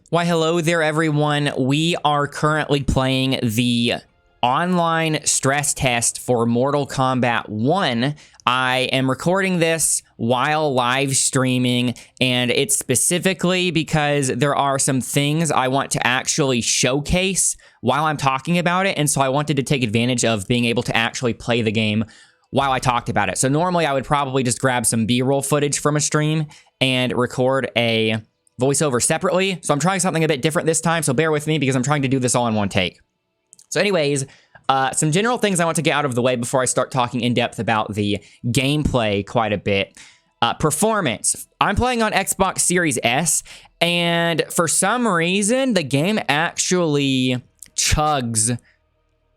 Why, hello there, everyone. We are currently playing the online stress test for Mortal Kombat 1. I am recording this while live streaming, and it's specifically because there are some things I want to actually showcase while I'm talking about it, and so I wanted to take advantage of being able to actually play the game while I talked about it. So normally I would probably just grab some B-roll footage from a stream and record a voiceover separately. So I'm trying something a bit different this time, so bear with me because I'm trying to do this all in one take. So anyways, some general things I want to get out of the way before I start talking in depth about the gameplay quite a bit. Performance. I'm playing on Xbox Series S, and for some reason, the game actually chugs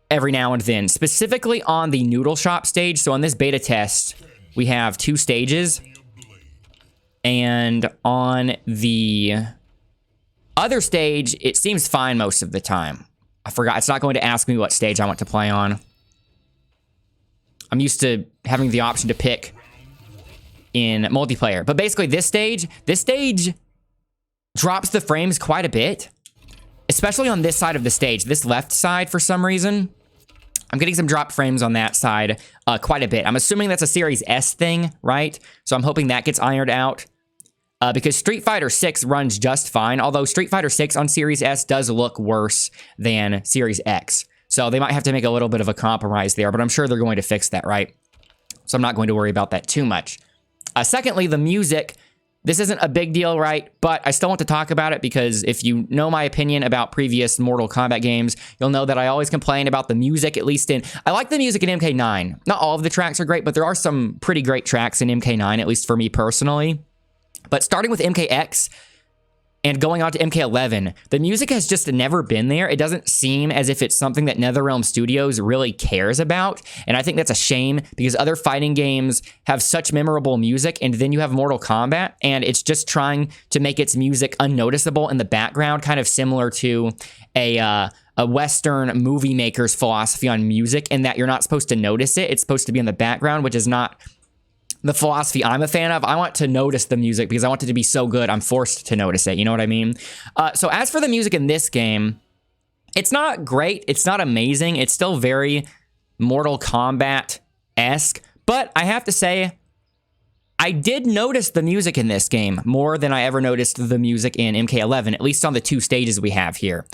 every now and then, specifically on the Noodle Shop stage. So on this beta test, we have 2 stages. And on the other stage, it seems fine most of the time. I forgot. It's not going to ask me what stage I want to play on. I'm used to having the option to pick in multiplayer. But basically, this stage drops the frames quite a bit, especially on this side of the stage. This left side, for some reason, I'm getting some drop frames on that side quite a bit. I'm assuming that's a Series S thing, right? So I'm hoping that gets ironed out. Because Street Fighter 6 runs just fine, although Street Fighter 6 on Series S does look worse than Series X. So they might have to make a little bit of a compromise there, but I'm sure they're going to fix that, right? So I'm not going to worry about that too much. Secondly, the music. This isn't a big deal, right? But I still want to talk about it because if you know my opinion about previous Mortal Kombat games, you'll know that I always complain about the music, at least in... I like the music in MK9. Not all of the tracks are great, but there are some pretty great tracks in MK9, at least for me personally. But starting with MKX and going on to MK11, the music has just never been there. It doesn't seem as if it's something that NetherRealm Studios really cares about. And I think that's a shame because other fighting games have such memorable music, and then you have Mortal Kombat, and it's just trying to make its music unnoticeable in the background, kind of similar to a Western movie maker's philosophy on music, in that you're not supposed to notice it. It's supposed to be in the background, which is not the philosophy I'm a fan of. I want to notice the music because I want it to be so good, I'm forced to notice it. You know what I mean? So as for the music in this game, it's not great. It's not amazing. It's still very Mortal Kombat-esque. But I have to say, I did notice the music in this game more than I ever noticed the music in MK11, at least on the 2 stages we have here.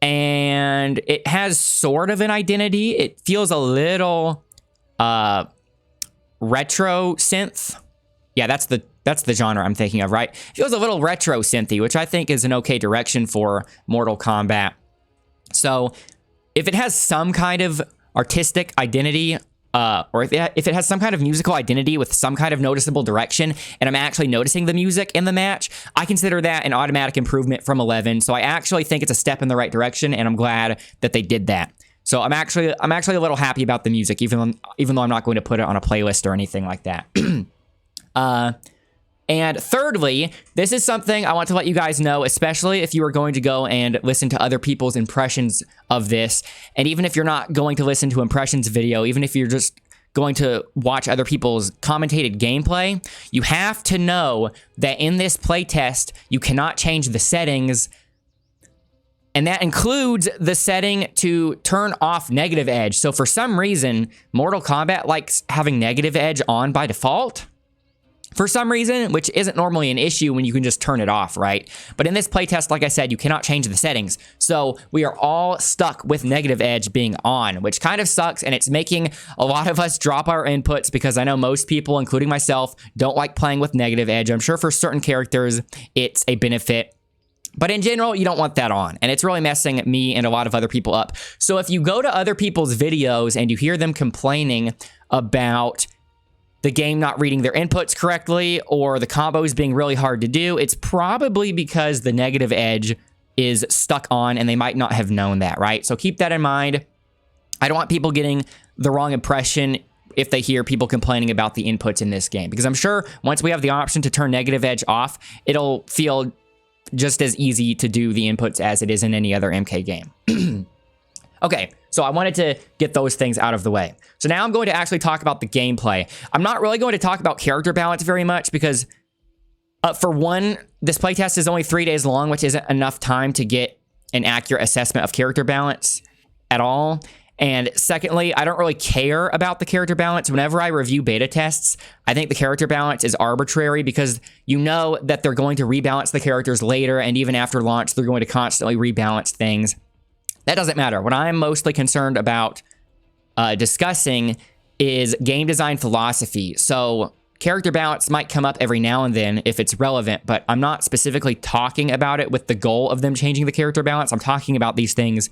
And it has sort of an identity. It feels a little... retro synth. Yeah, that's the genre I'm thinking of, right? It feels a little retro synthy, which I think is an okay direction for Mortal Kombat. So if it has some kind of artistic identity, or if it has some kind of musical identity with some kind of noticeable direction, and I'm actually noticing the music in the match, I consider that an automatic improvement from 11. So I actually think it's a step in the right direction, and I'm glad that they did that. So I'm actually a little happy about the music, even though I'm not going to put it on a playlist or anything like that. And thirdly, this is something I want to let you guys know, especially if you are going to go and listen to other people's impressions of this. And even if you're not going to listen to impressions video, even if you're just going to watch other people's commentated gameplay, you have to know that in this playtest, you cannot change the settings. And that includes the setting to turn off negative edge. So for some reason, Mortal Kombat likes having negative edge on by default. For some reason, which isn't normally an issue when you can just turn it off, right? But in this playtest, like I said, you cannot change the settings. So we are all stuck with negative edge being on, which kind of sucks, and it's making a lot of us drop our inputs because I know most people, including myself, don't like playing with negative edge. I'm sure for certain characters, it's a benefit. But in general, you don't want that on, and it's really messing me and a lot of other people up. So if you go to other people's videos and you hear them complaining about the game not reading their inputs correctly or the combos being really hard to do, it's probably because the negative edge is stuck on and they might not have known that, right? So keep that in mind. I don't want people getting the wrong impression if they hear people complaining about the inputs in this game, because I'm sure once we have the option to turn negative edge off, it'll feel just as easy to do the inputs as it is in any other MK game. Okay, so I wanted to get those things out of the way. So now I'm going to actually talk about the gameplay. I'm not really going to talk about character balance very much because For one, this playtest is only 3 days long, which isn't enough time to get an accurate assessment of character balance at all. And secondly, I don't really care about the character balance. Whenever I review beta tests, I think the character balance is arbitrary because you know that they're going to rebalance the characters later, and even after launch, they're going to constantly rebalance things. That doesn't matter. What I'm mostly concerned about discussing is game design philosophy. So character balance might come up every now and then if it's relevant, but I'm not specifically talking about it with the goal of them changing the character balance. I'm talking about these things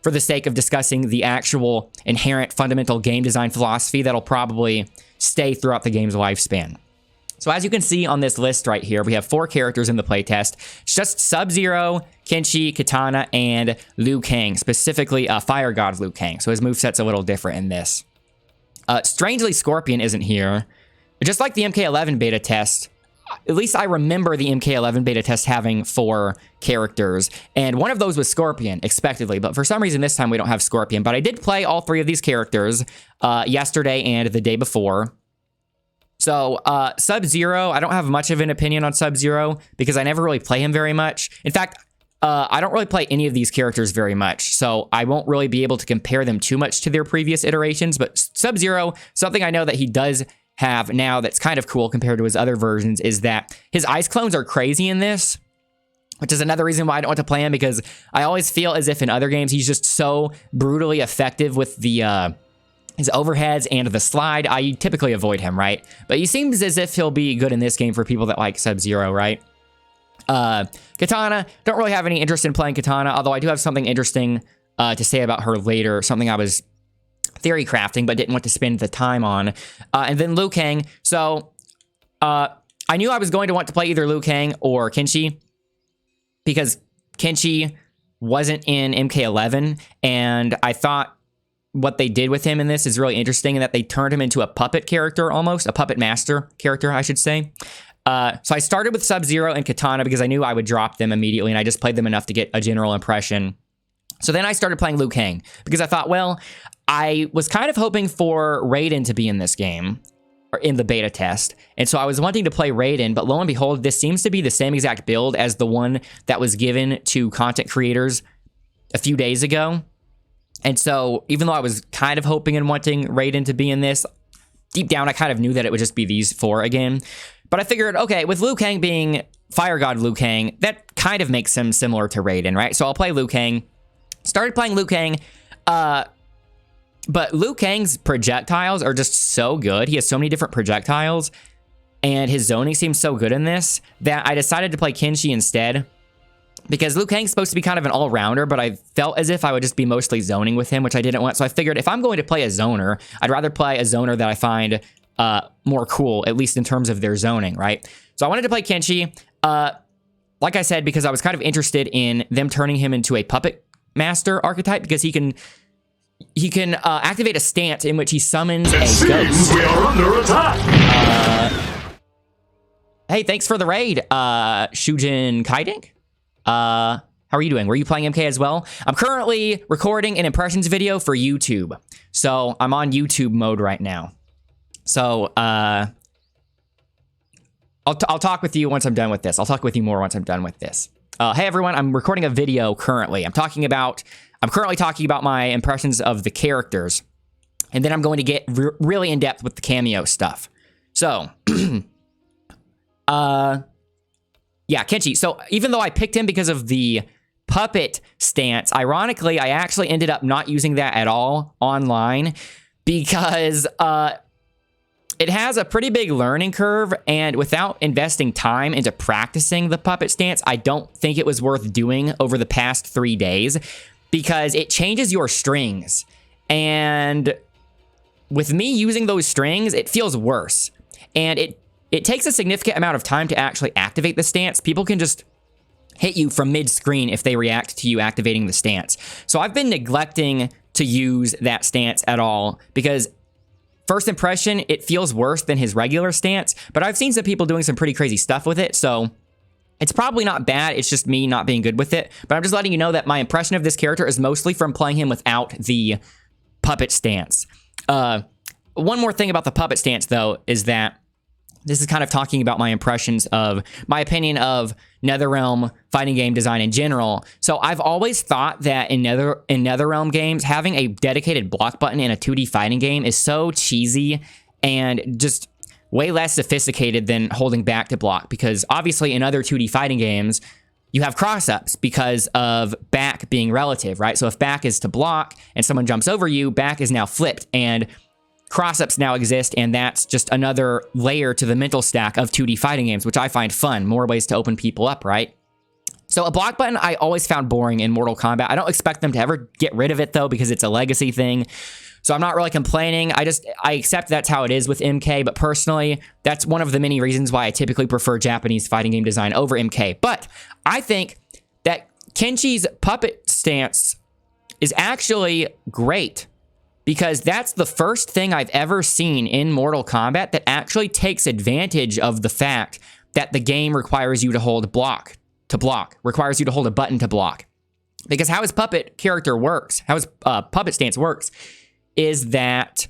for the sake of discussing the actual inherent fundamental game design philosophy that'll probably stay throughout the game's lifespan. So as you can see on this list right here, we have 4 characters in the playtest. It's just Sub-Zero, Kenshi, Kitana, and Liu Kang, specifically Fire God Liu Kang. So his moveset's a little different in this. Strangely, Scorpion isn't here. Just like the MK11 beta test, at least I remember the MK11 beta test having 4 characters, and one of those was Scorpion, expectedly, but for some reason this time we don't have Scorpion. But I did play all 3 of these characters yesterday and the day before. So Sub-Zero, I don't have much of an opinion on Sub-Zero because I never really play him very much. In fact, I don't really play any of these characters very much, so I won't really be able to compare them too much to their previous iterations. But Sub-Zero, something I know that he does have now that's kind of cool compared to his other versions is that his ice clones are crazy in this, which is another reason why I don't want to play him, because I always feel as if in other games he's just so brutally effective with the his overheads and the slide. I typically avoid him, right? But he seems as if he'll be good in this game for people that like Sub-Zero, right? Kitana, don't really have any interest in playing Kitana, although I do have something interesting to say about her later, something I was theory crafting but didn't want to spend the time on. And then Liu Kang. So I knew I was going to want to play either Liu Kang or Kenshi because Kenshi wasn't in MK11, and I thought what they did with him in this is really interesting in that they turned him into a puppet character almost, a puppet master character, I should say. So I started with Sub-Zero and Kitana because I knew I would drop them immediately, and I just played them enough to get a general impression. So then I started playing Liu Kang because I thought, well, I was kind of hoping for Raiden to be in this game, or in the beta test, and so I was wanting to play Raiden, but lo and behold, this seems to be the same exact build as the one that was given to content creators a few days ago. And so even though I was kind of hoping and wanting Raiden to be in this, deep down I kind of knew that it would just be these 4 again. But I figured, okay, with Liu Kang being Fire God Liu Kang, that kind of makes him similar to Raiden, right? So I'll play Liu Kang. Started playing Liu Kang, but Liu Kang's projectiles are just so good. He has so many different projectiles, and his zoning seems so good in this that I decided to play Kenshi instead, because Liu Kang's supposed to be kind of an all-rounder, but I felt as if I would just be mostly zoning with him, which I didn't want. So I figured if I'm going to play a zoner, I'd rather play a zoner that I find more cool, at least in terms of their zoning, right? So I wanted to play Kenshi, like I said, because I was kind of interested in them turning him into a puppet master archetype, because he can activate a stance in which he summons a ghost. We are under attack. Hey, thanks for the raid, Shujin Kaidink. How are you doing? Were you playing MK as well? I'm currently recording an impressions video for YouTube, so I'm on YouTube mode right now. So I'll talk with you once I'm done with this. I'll talk with you more once I'm done with this. Hey everyone, I'm recording a video currently. I'm currently talking about my impressions of the characters, and then I'm going to get really in depth with the cameo stuff. So, yeah, Kenshi. So even though I picked him because of the puppet stance, ironically, I actually ended up not using that at all online because it has a pretty big learning curve, and without investing time into practicing the puppet stance, I don't think it was worth doing over the past 3 days, because it changes your strings. And with me using those strings, it feels worse. And it takes a significant amount of time to actually activate the stance. People can just hit you from mid-screen if they react to you activating the stance. So I've been neglecting to use that stance at all, because first impression, it feels worse than his regular stance, but I've seen some people doing some pretty crazy stuff with it, so it's probably not bad. It's just me not being good with it. But I'm just letting you know that my impression of this character is mostly from playing him without the puppet stance. One more thing about the puppet stance, though, is that this is kind of talking about my impressions of my opinion of NetherRealm fighting game design in general. So I've always thought that in NetherRealm games, having a dedicated block button in a 2D fighting game is so cheesy and just way less sophisticated than holding back to block, because obviously in other 2D fighting games, you have cross-ups because of back being relative, right? So if back is to block and someone jumps over you, back is now flipped, and cross-ups now exist, and that's just another layer to the mental stack of 2D fighting games, which I find fun. More ways to open people up, right? So a block button I always found boring in Mortal Kombat. I don't expect them to ever get rid of it, though, because it's a legacy thing. So I'm not really complaining. I accept that's how it is with MK, but personally, that's one of the many reasons why I typically prefer Japanese fighting game design over MK. But I think that Kenshi's puppet stance is actually great, because that's the first thing I've ever seen in Mortal Kombat that actually takes advantage of the fact that the game requires you to hold block to block, requires you to hold a button to block. Because how his puppet character works, how his puppet stance works, is that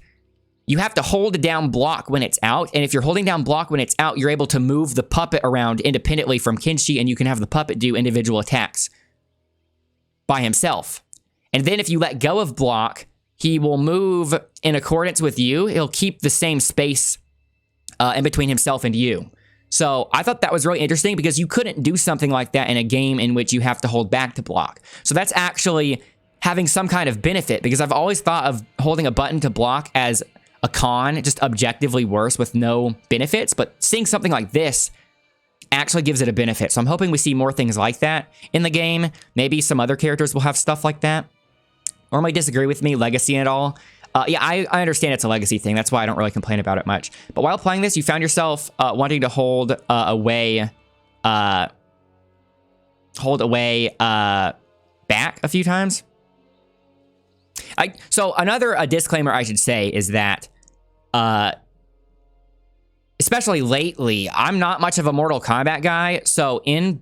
you have to hold down block when it's out, and if you're holding down block when it's out, you're able to move the puppet around independently from Kenshi, and you can have the puppet do individual attacks by himself. And then if you let go of block, he will move in accordance with you. He'll keep the same space in between himself and you. So I thought that was really interesting, because you couldn't do something like that in a game in which you have to hold back to block. So that's actually having some kind of benefit, because I've always thought of holding a button to block as a con, just objectively worse with no benefits. But seeing something like this actually gives it a benefit. So I'm hoping we see more things like that in the game. Maybe some other characters will have stuff like that. Or might disagree with me, legacy and all. Yeah, I understand it's a legacy thing. That's why I don't really complain about it much. But while playing this, you found yourself wanting to hold away back a few times. So another disclaimer I should say is that, especially lately, I'm not much of a Mortal Kombat guy. So in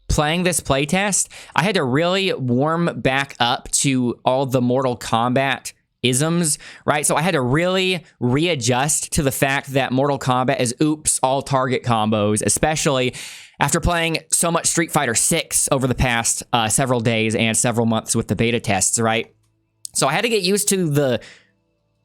playing this playtest, I had to really warm back up to all the Mortal Kombat isms, right? So I had to really readjust to the fact that Mortal Kombat is oops, all target combos, especially after playing so much Street Fighter 6 over the past several days and several months with the beta tests, right? So I had to get used to the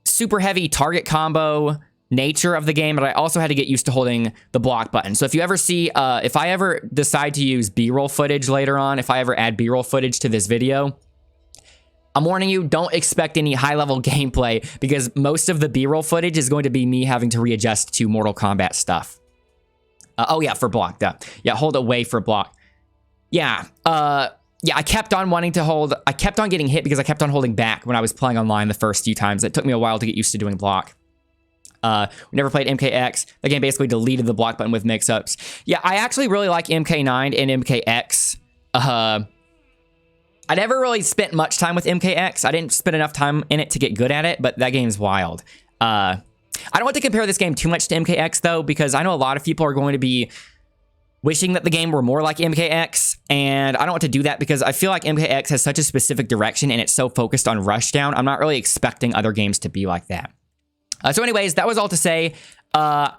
super heavy target combo nature of the game, but I also had to get used to holding the block button. So if you ever see, if I ever decide to use B-roll footage later on, if I ever add B-roll footage to this video, I'm warning you, don't expect any high-level gameplay, because most of the B-roll footage is going to be me having to readjust to Mortal Kombat stuff. Oh yeah, for block, duh. Yeah, hold away for block. Yeah, yeah, I kept on wanting to hold, I kept on getting hit because I kept on holding back when I was playing online the first few times. It took me a while to get used to doing block. We never played MKX. The game basically deleted the block button with mix-ups. Yeah, I actually really like MK9 and MKX. I never really spent much time with MKX. I didn't spend enough time in it to get good at it, but that game's wild. I don't want to compare this game too much to MKX, though, because I know a lot of people are going to be wishing that the game were more like MKX, and I don't want to do that because I feel like MKX has such a specific direction and it's so focused on rushdown. I'm not really expecting other games to be like that. So anyways, that was all to say. I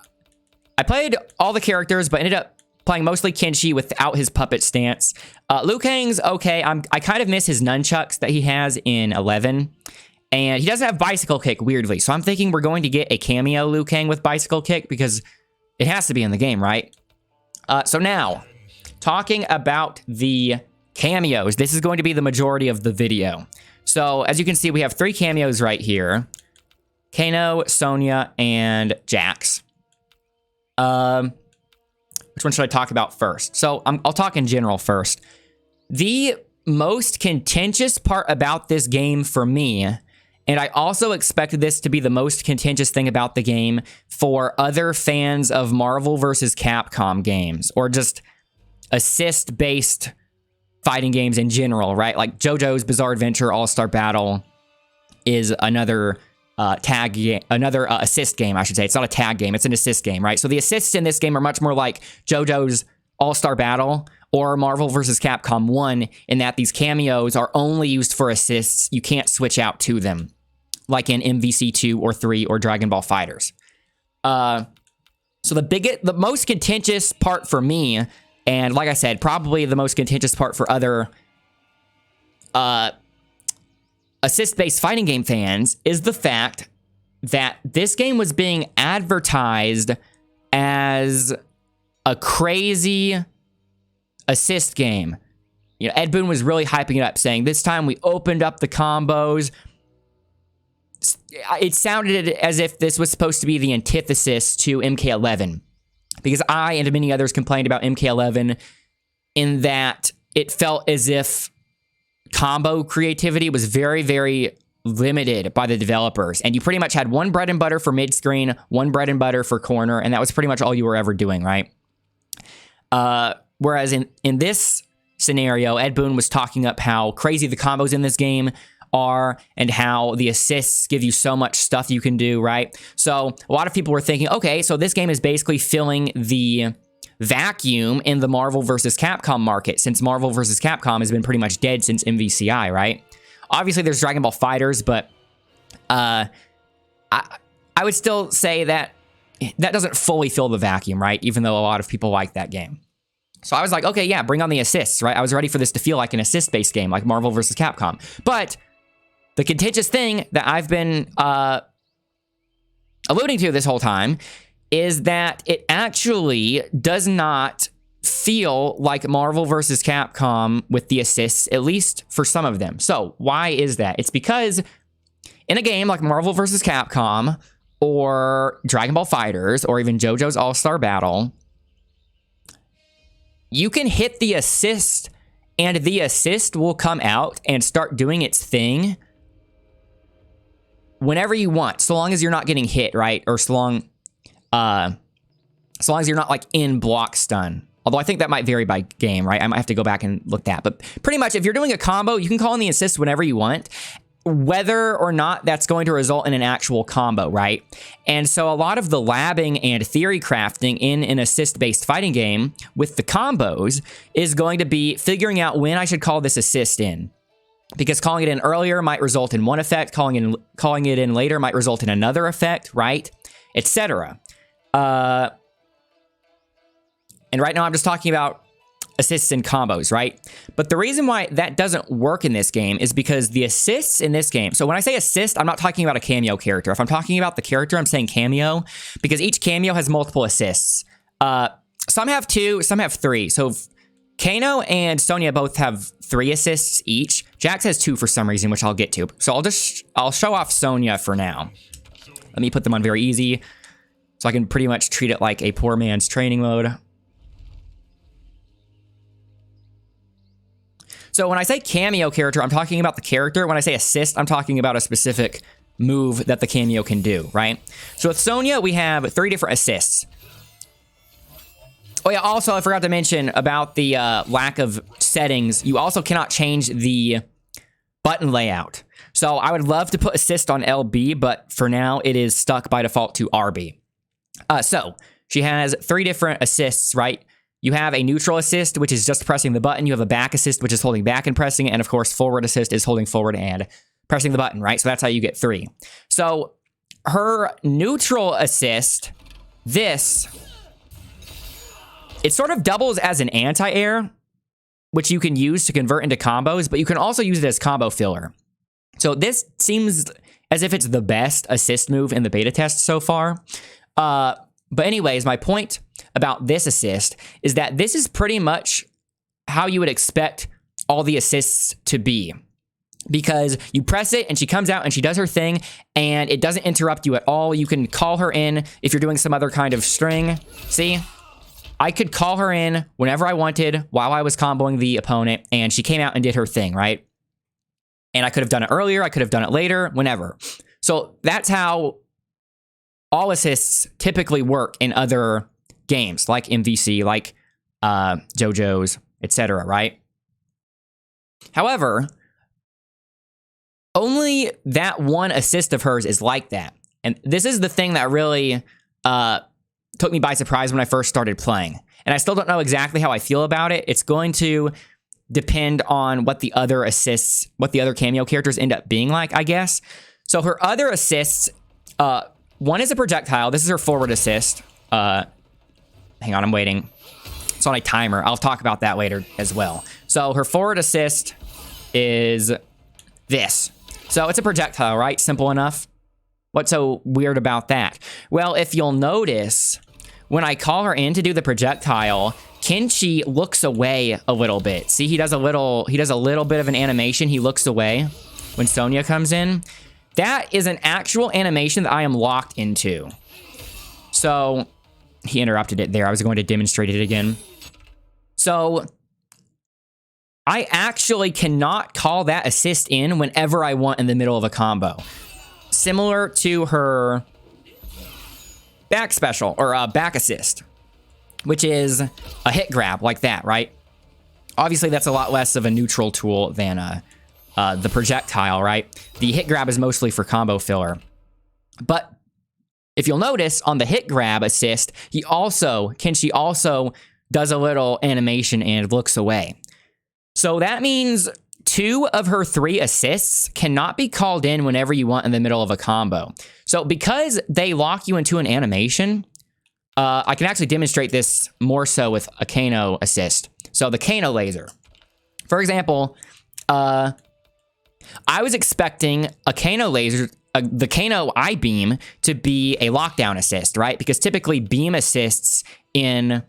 played all the characters, but ended up playing mostly Kenshi without his puppet stance. Liu Kang's okay. I kind of miss his nunchucks that he has in 11. And he doesn't have bicycle kick, weirdly. So I'm thinking we're going to get a cameo Liu Kang with bicycle kick because it has to be in the game, right? So now, talking about the cameos. This is going to be the majority of the video. So as you can see, we have 3 cameos right here. Kano, Sonya, and Jax. Which one should I talk about first? So I'll talk in general first. The most contentious part about this game for me, and I also expect this to be the most contentious thing about the game for other fans of Marvel vs. Capcom games, or just assist-based fighting games in general, right? Like JoJo's Bizarre Adventure All-Star Battle is another tag game, another assist game, I should say. It's not a tag game, it's an assist game, right? So the assists in this game are much more like JoJo's All-Star Battle or Marvel vs. Capcom 1, in that these cameos are only used for assists. You can't switch out to them, like in MVC 2 or 3 or Dragon Ball Fighters. So the most contentious part for me, and like I said, probably the most contentious part for other assist-based fighting game fans, is the fact that this game was being advertised as a crazy assist game. You know, Ed Boon was really hyping it up, saying this time we opened up the combos. It sounded as if this was supposed to be the antithesis to MK11, because I and many others complained about MK11 in that it felt as if combo creativity was very, very limited by the developers, and you pretty much had one bread and butter for mid-screen, one bread and butter for corner, and that was pretty much all you were ever doing, right? Whereas in this scenario, Ed Boon was talking up how crazy the combos in this game are and how the assists give you so much stuff you can do, right? So a lot of people were thinking, okay, so this game is basically filling the vacuum in the Marvel vs. Capcom market, since Marvel vs. Capcom has been pretty much dead since MVCI, right? Obviously, there's Dragon Ball FighterZ, but I would still say that doesn't fully fill the vacuum, right? Even though a lot of people like that game. So I was like, okay, yeah, bring on the assists, right? I was ready for this to feel like an assist-based game, like Marvel vs. Capcom. But the contentious thing that I've been alluding to this whole time is that it actually does not feel like Marvel vs. Capcom with the assists, at least for some of them. So why is that? It's because in a game like Marvel vs. Capcom or Dragon Ball FighterZ or even JoJo's All-Star Battle, you can hit the assist and the assist will come out and start doing its thing whenever you want, so long as you're not getting hit, right? Or so long as you're not like in block stun. Although I think that might vary by game, right? I might have to go back and look that. But pretty much if you're doing a combo, you can call in the assist whenever you want, whether or not that's going to result in an actual combo, right? And so a lot of the labbing and theory crafting in an assist-based fighting game with the combos is going to be figuring out when I should call this assist in. Because calling it in earlier might result in one effect, calling it in later might result in another effect, right? Etc. And right now I'm just talking about assists and combos, right? But the reason why that doesn't work in this game is because the assists in this game, so when I say assist, I'm not talking about a Kameo character. If I'm talking about the character, I'm saying Kameo, because each Kameo has multiple assists. Some have 2, some have 3. So Kano and Sonya both have 3 assists each. Jax has 2 for some reason, which I'll get to. So I'll show off Sonya for now. Let me put them on very easy, so I can pretty much treat it like a poor man's training mode. So when I say Kameo character, I'm talking about the character. When I say assist, I'm talking about a specific move that the Kameo can do, right? So with Sonya, we have 3 different assists. Oh yeah, also I forgot to mention about the lack of settings. You also cannot change the button layout. So I would love to put assist on LB, but for now it is stuck by default to RB. So she has 3 different assists, right? You have a neutral assist, which is just pressing the button. You have a back assist, which is holding back and pressing it. And of course, forward assist is holding forward and pressing the button, right? So that's how you get 3. So her neutral assist, it sort of doubles as an anti-air, which you can use to convert into combos, but you can also use it as combo filler. So this seems as if it's the best assist move in the beta test so far. But anyways, my point about this assist is that this is pretty much how you would expect all the assists to be. Because you press it and she comes out and she does her thing and it doesn't interrupt you at all. You can call her in if you're doing some other kind of string. See? I could call her in whenever I wanted while I was comboing the opponent and she came out and did her thing, right? And I could have done it earlier, I could have done it later, whenever. So that's how all assists typically work in other games, like MVC, like JoJo's, etc., right? However, only that one assist of hers is like that. And this is the thing that really took me by surprise when I first started playing. And I still don't know exactly how I feel about it. It's going to depend on what the other assists, what the other Kameo characters end up being like, I guess. So her other assists, one is a projectile. This is her forward assist. Hang on, I'm waiting. It's on a timer. I'll talk about that later as well. So her forward assist is this. So it's a projectile, right? Simple enough. What's so weird about that? Well, if you'll notice, when I call her in to do the projectile, Kenshi looks away a little bit. See, he does a little bit of an animation. He looks away when Sonya comes in. That is an actual animation that I am locked into. So he interrupted it there. I was going to demonstrate it again. So I actually cannot call that assist in whenever I want in the middle of a combo. Similar to her back special, or back assist, which is a hit grab like that, right? Obviously, that's a lot less of a neutral tool than the projectile, right? The hit grab is mostly for combo filler. But if you'll notice, on the hit grab assist, Kenshi also does a little animation and looks away. So that means 2 of her 3 assists cannot be called in whenever you want in the middle of a combo. So because they lock you into an animation, I can actually demonstrate this more so with a Kameo assist. So the Kameo laser. For example, I was expecting a Kameo laser, the Kameo I-beam, to be a lockdown assist, right? Because typically beam assists in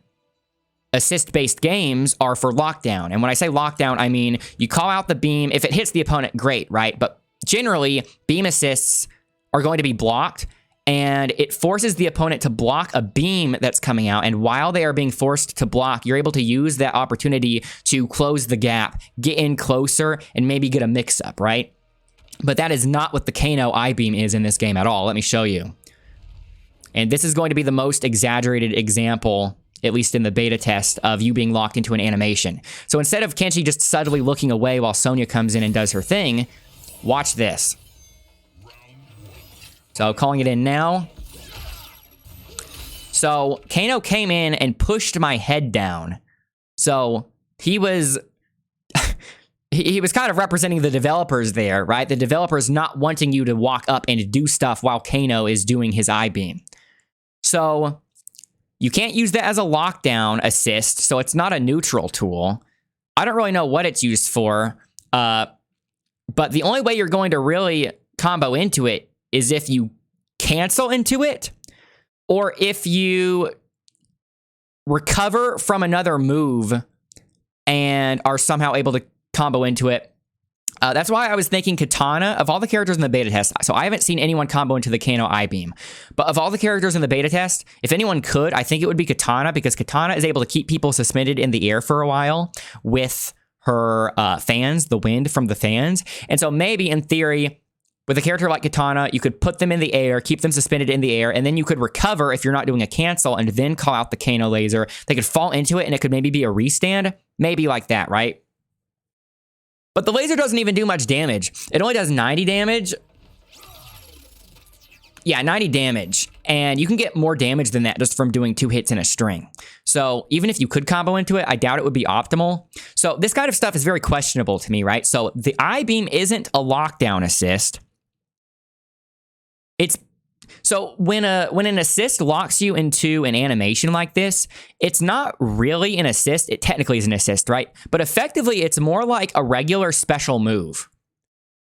assist-based games are for lockdown. And when I say lockdown, I mean you call out the beam. If it hits the opponent, great, right? But generally, beam assists are going to be blocked, and it forces the opponent to block a beam that's coming out. And while they are being forced to block, you're able to use that opportunity to close the gap, get in closer, and maybe get a mix-up, right? But that is not what the Kameo I-beam is in this game at all. Let me show you. And this is going to be the most exaggerated example, at least in the beta test, of you being locked into an animation. So instead of Kenshi just subtly looking away while Sonya comes in and does her thing, watch this. So calling it in now. So Kameo came in and pushed my head down. So he was he was kind of representing the developers there, right? The developers not wanting you to walk up and do stuff while Kameo is doing his I-beam. So you can't use that as a lockdown assist, so it's not a neutral tool. I don't really know what it's used for, but the only way you're going to really combo into it is if you cancel into it, or if you recover from another move and are somehow able to combo into it. That's why I was thinking Katana, of all the characters in the beta test. So I haven't seen anyone combo into the Kameo I-beam. But of all the characters in the beta test, if anyone could, I think it would be Katana, because Katana is able to keep people suspended in the air for a while with her fans, the wind from the fans. And so maybe, in theory, with a character like Katana, you could put them in the air, keep them suspended in the air, and then you could recover if you're not doing a cancel, and then call out the Kameo laser. They could fall into it, and it could maybe be a restand. Maybe like that, right? But the laser doesn't even do much damage. It only does 90 damage. Yeah, 90 damage. And you can get more damage than that just from doing 2 hits in a string. So even if you could combo into it, I doubt it would be optimal. So this kind of stuff is very questionable to me, right? So the I-beam isn't a lockdown assist. So when an assist locks you into an animation like this, it's not really an assist. It technically is an assist, right? But effectively, it's more like a regular special move,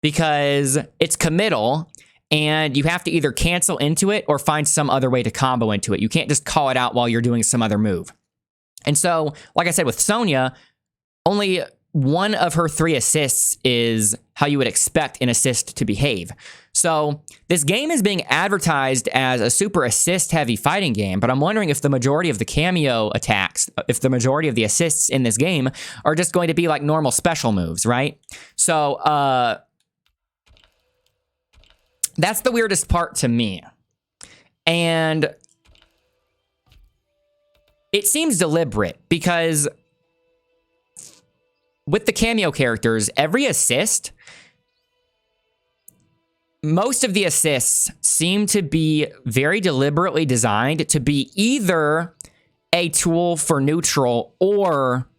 because it's committal, and you have to either cancel into it or find some other way to combo into it. You can't just call it out while you're doing some other move. And so, like I said, with Sonya, only 1 of her 3 assists is how you would expect an assist to behave. So this game is being advertised as a super assist-heavy fighting game, but I'm wondering if the majority of the Kameo attacks, if the majority of the assists in this game are just going to be like normal special moves, right? So that's the weirdest part to me. And it seems deliberate, because with the Kameo characters, every assist, most of the assists seem to be very deliberately designed to be either a tool for neutral or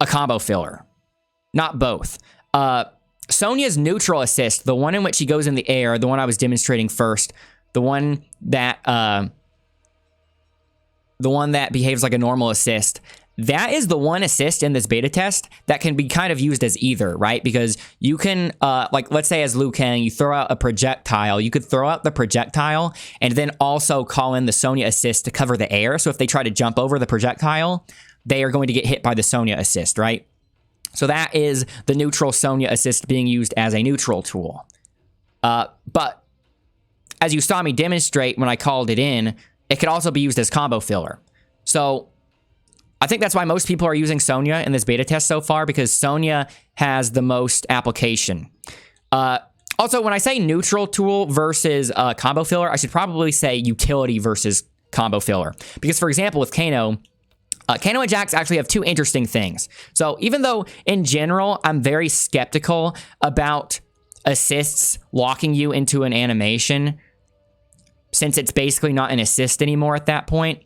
a combo filler. Not both. Sonya's neutral assist, the one in which she goes in the air, the one I was demonstrating first, the one that the one that behaves like a normal assist, that is the one assist in this beta test that can be kind of used as either, right? Because you can, like, let's say as Liu Kang, you throw out a projectile. You could throw out the projectile and then also call in the Sonya assist to cover the air. So if they try to jump over the projectile, they are going to get hit by the Sonya assist, right? So that is the neutral Sonya assist being used as a neutral tool. But as you saw me demonstrate when I called it in, it could also be used as combo filler. So I think that's why most people are using Sonya in this beta test so far, because Sonya has the most application. Also, when I say neutral tool versus combo filler, I should probably say utility versus combo filler. Because, for example, with Kano, Kano and Jax actually have two interesting things. So even though, in general, I'm very skeptical about assists locking you into an animation, since it's basically not an assist anymore at that point,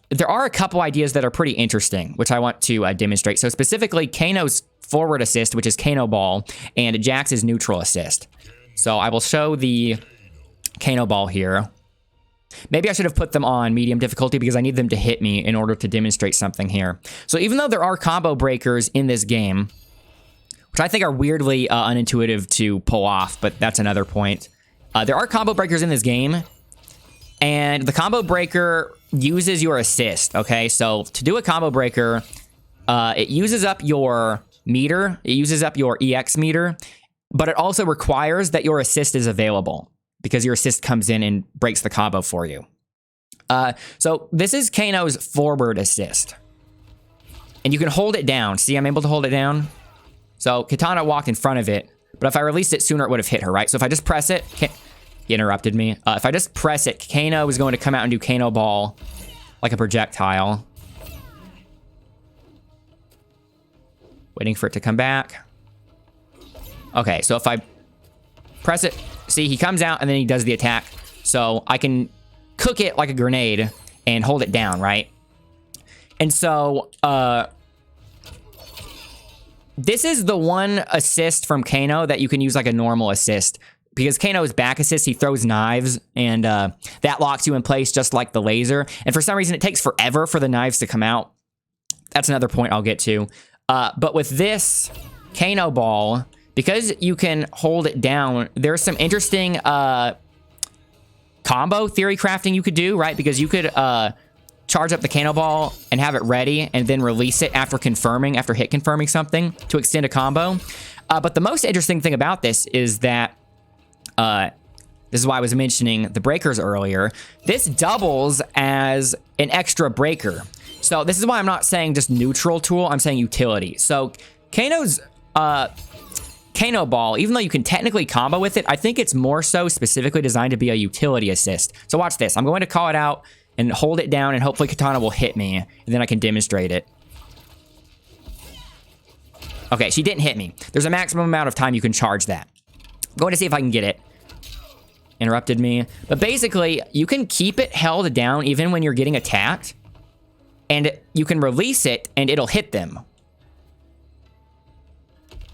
there are a couple ideas that are pretty interesting, which I want to demonstrate. So specifically, Kano's forward assist, which is Kano Ball, and Jax's neutral assist. So I will show the Kano Ball here. Maybe I should have put them on medium difficulty because I need them to hit me in order to demonstrate something here. So even though there are combo breakers in this game, which I think are weirdly unintuitive to pull off, but that's another point. There are combo breakers in this game, and the combo breaker uses your assist, okay? So to do a combo breaker, it uses up your meter, it uses up your EX meter, but it also requires that your assist is available because your assist comes in and breaks the combo for you. So this is Kano's forward assist. And you can hold it down. See, I'm able to hold it down. So Katana walked in front of it, but if I released it sooner, it would have hit her, right? So if I just press it, he interrupted me. If I just press it, Kano is going to come out and do Kano Ball like a projectile. Waiting for it to come back. Okay, so if I press it, see, he comes out and then he does the attack. So I can cook it like a grenade and hold it down, right? And so, this is the one assist from Kano that you can use like a normal assist. Because Kano's back assist, he throws knives, and that locks you in place just like the laser. And for some reason, it takes forever for the knives to come out. That's another point I'll get to. But with this Kano Ball, because you can hold it down, there's some interesting combo theory crafting you could do, right? Because you could charge up the Kano Ball and have it ready, and then release it after hit confirming something to extend a combo. But the most interesting thing about this is that this is why I was mentioning the breakers earlier. This doubles as an extra breaker. So this is why I'm not saying just neutral tool, I'm saying utility. So Kano's Kano Ball, even though you can technically combo with it, I think it's more so specifically designed to be a utility assist. So watch this. I'm going to call it out and hold it down, and hopefully Katana will hit me, and then I can demonstrate it. Okay, she didn't hit me. There's a maximum amount of time you can charge that. I'm going to see if I can get it. Interrupted me. But basically, you can keep it held down even when you're getting attacked, and you can release it, and it'll hit them.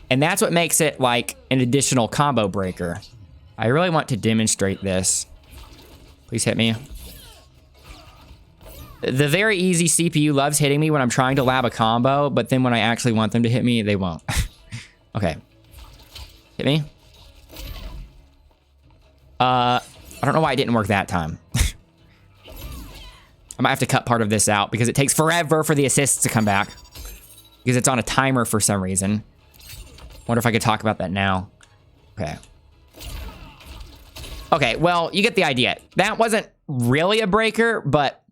And that's what makes it like an additional combo breaker. I really want to demonstrate this. Please hit me. The very easy CPU loves hitting me when I'm trying to lab a combo, but then when I actually want them to hit me, they won't. Okay. Hit me. I don't know why it didn't work that time. I might have to cut part of this out because it takes forever for the assists to come back. Because it's on a timer for some reason. Wonder if I could talk about that now. Okay. Okay, well, you get the idea. That wasn't really a breaker, but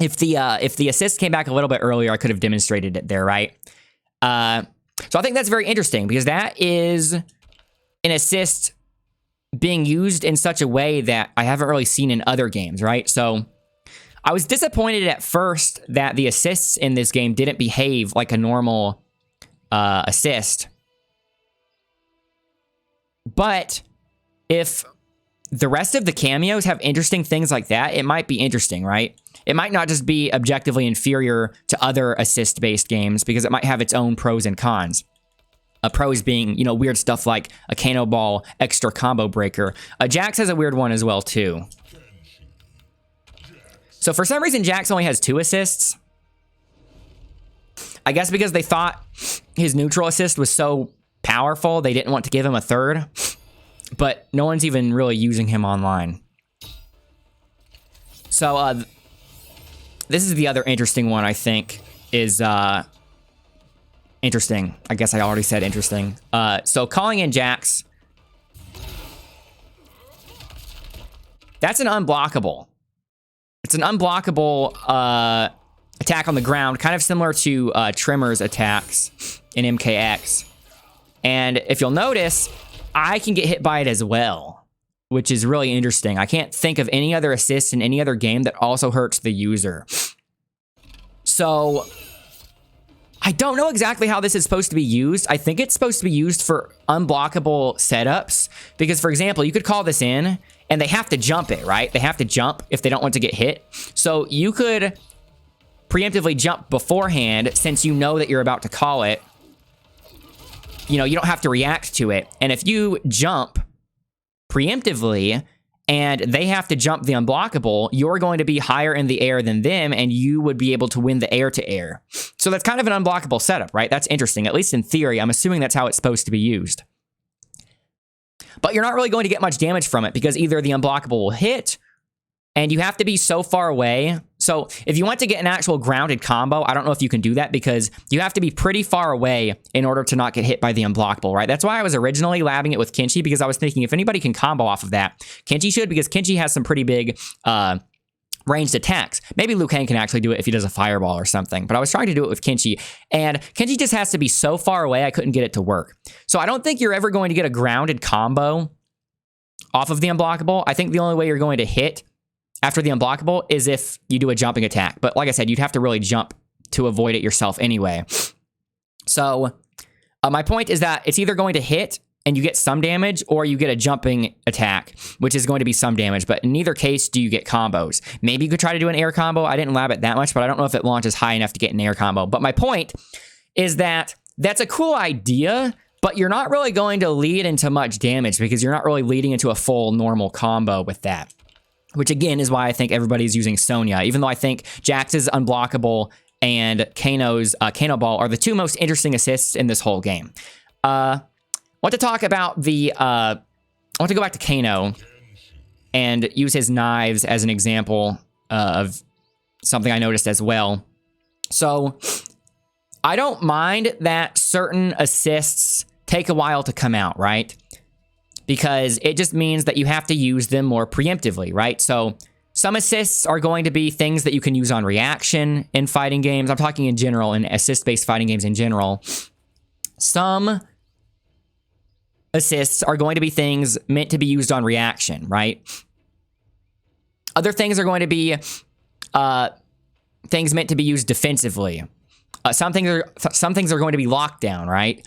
if the assist came back a little bit earlier, I could have demonstrated it there, right? So I think that's very interesting because that is an assist being used in such a way that I haven't really seen in other games, right? So I was disappointed at first that the assists in this game didn't behave like a normal assist. But if the rest of the cameos have interesting things like that, it might be interesting, right? It might not just be objectively inferior to other assist-based games because it might have its own pros and cons. Pros being, you know, weird stuff like a Kano Ball extra combo breaker. Jax has a weird one as well, too. So for some reason, Jax only has 2 assists. I guess because they thought his neutral assist was so powerful, they didn't want to give him a 3rd. But no one's even really using him online. So this is the other interesting one, I think, is interesting. I guess I already said interesting. So calling in Jax. That's an unblockable. It's an unblockable attack on the ground, kind of similar to Tremor's attacks in MKX. And if you'll notice, I can get hit by it as well, which is really interesting. I can't think of any other assists in any other game that also hurts the user. So I don't know exactly how this is supposed to be used. I think it's supposed to be used for unblockable setups. Because, for example, you could call this in, and they have to jump it, right? They have to jump if they don't want to get hit. So you could preemptively jump beforehand since you know that you're about to call it. You know, you don't have to react to it. And if you jump preemptively and they have to jump the unblockable, you're going to be higher in the air than them, and you would be able to win the air-to-air. So that's kind of an unblockable setup, right? That's interesting. At least in theory, I'm assuming that's how it's supposed to be used. But you're not really going to get much damage from it because either the unblockable will hit, and you have to be so far away. So if you want to get an actual grounded combo, I don't know if you can do that because you have to be pretty far away in order to not get hit by the unblockable, right? That's why I was originally labbing it with Kenshi, because I was thinking if anybody can combo off of that, Kenshi should, because Kenshi has some pretty big ranged attacks. Maybe Liu Kang can actually do it if he does a fireball or something, but I was trying to do it with Kenshi, and Kenshi just has to be so far away I couldn't get it to work. So I don't think you're ever going to get a grounded combo off of the unblockable. I think the only way you're going to hit after the unblockable is if you do a jumping attack. But like I said, you'd have to really jump to avoid it yourself anyway. So my point is that it's either going to hit and you get some damage, or you get a jumping attack, which is going to be some damage. But in neither case do you get combos. Maybe you could try to do an air combo. I didn't lab it that much, but I don't know if it launches high enough to get an air combo. But my point is that that's a cool idea, but you're not really going to lead into much damage because you're not really leading into a full normal combo with that. Which again is why I think everybody's using Sonya, even though I think Jax's unblockable and Kano's Kano Ball are the 2 most interesting assists in this whole game. I want to talk about the, I want to go back to Kano and use his knives as an example of something I noticed as well. So I don't mind that certain assists take a while to come out, right? Because it just means that you have to use them more preemptively, right? So some assists are going to be things that you can use on reaction in fighting games. I'm talking in general, in assist-based fighting games in general. Some assists are going to be things meant to be used on reaction, right? Other things are going to be things meant to be used defensively. Some things are going to be locked down, right?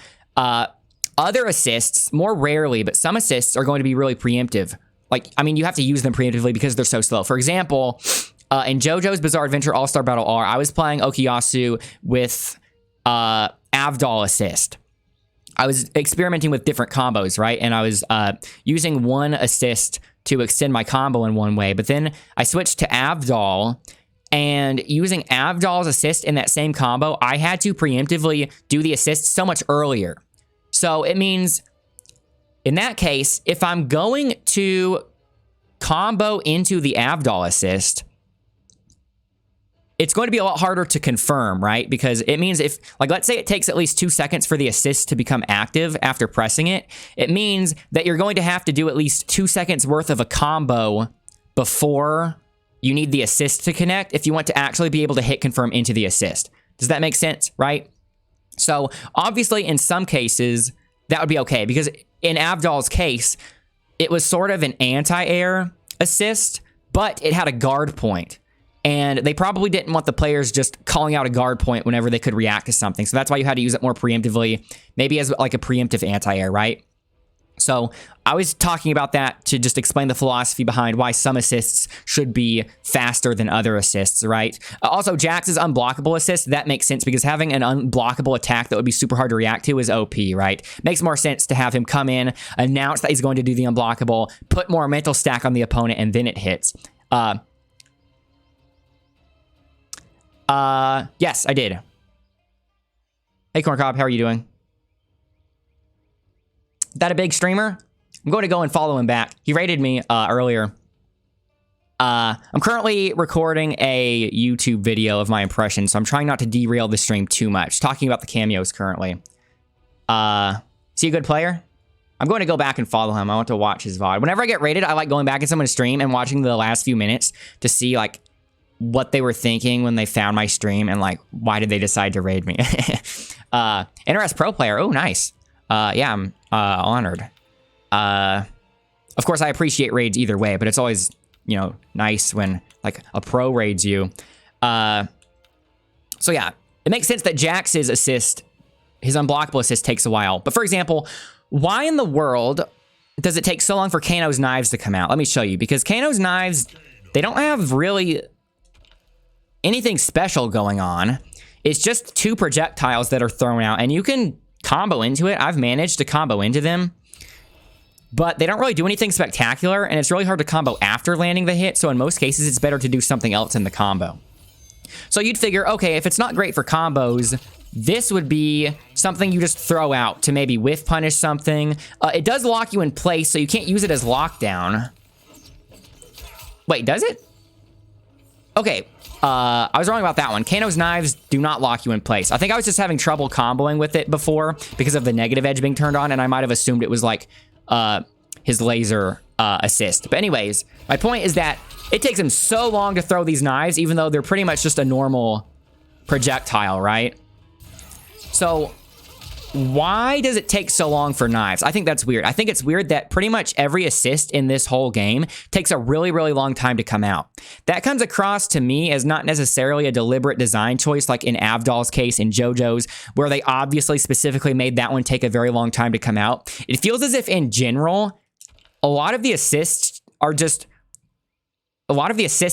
Other assists, more rarely, but some assists are going to be really preemptive. Like, I mean, you have to use them preemptively because they're so slow. For example, in JoJo's Bizarre Adventure All-Star Battle R, I was playing Okuyasu with Avdol assist. I was experimenting with different combos, right? And I was using one assist to extend my combo in one way. But then I switched to Avdol, and using Avdol's assist in that same combo, I had to preemptively do the assist so much earlier. So it means, in that case, if I'm going to combo into the Avdol assist, it's going to be a lot harder to confirm, right? Because it means if, like, let's say it takes at least 2 seconds for the assist to become active after pressing it, it means that you're going to have to do at least 2 seconds worth of a combo before you need the assist to connect if you want to actually be able to hit confirm into the assist. Does that make sense, right? So obviously in some cases that would be okay, because in Avdol's case, it was sort of an anti-air assist, but it had a guard point. And they probably didn't want the players just calling out a guard point whenever they could react to something. So that's why you had to use it more preemptively, maybe as like a preemptive anti-air, right? So I was talking about that to just explain the philosophy behind why some assists should be faster than other assists, right? Also, Jax's unblockable assist, that makes sense because having an unblockable attack that would be super hard to react to is OP, right? Makes more sense to have him come in, announce that he's going to do the unblockable, put more mental stack on the opponent, and then it hits. Yes, I did. Hey, Corncob, how are you doing? That a big streamer? I'm going to go and follow him back. He rated me earlier. I'm currently recording a YouTube video of my impressions, so I'm trying not to derail the stream too much. Talking about the cameos currently. Is he a good player? I'm going to go back and follow him. I want to watch his VOD. Whenever I get rated, I like going back in someone's stream and watching the last few minutes to see, like, what they were thinking when they found my stream and, like, why did they decide to raid me. NRS Pro player. Oh, nice. Yeah, I'm honored. Of course, I appreciate raids either way, but it's always, you know, nice when, like, a pro raids you. So, yeah, it makes sense that Jax's assist, his unblockable assist, takes a while. But, for example, why in the world does it take so long for Kano's knives to come out? Let me show you. Because Kano's knives, they don't have really anything special going on. It's just 2 projectiles that are thrown out, and you can combo into it. I've managed to combo into them, but they don't really do anything spectacular, and it's really hard to combo after landing the hit, so in most cases, it's better to do something else in the combo. So you'd figure, okay, if it's not great for combos, this would be something you just throw out to maybe whiff punish something. It does lock you in place, so you can't use it as lockdown. Wait, does it? Okay, I was wrong about that one. Kano's knives do not lock you in place. I think I was just having trouble comboing with it before because of the negative edge being turned on, and I might have assumed it was like his laser assist. But anyways, my point is that it takes him so long to throw these knives, even though they're pretty much just a normal projectile, right? So why does it take so long for knives? I think that's weird. I think it's weird that pretty much every assist in this whole game takes a really, really long time to come out. That comes across to me as not necessarily a deliberate design choice like in Avdol's case in JoJo's, where they obviously specifically made that one take a very long time to come out. It feels as if in general, a lot of the assists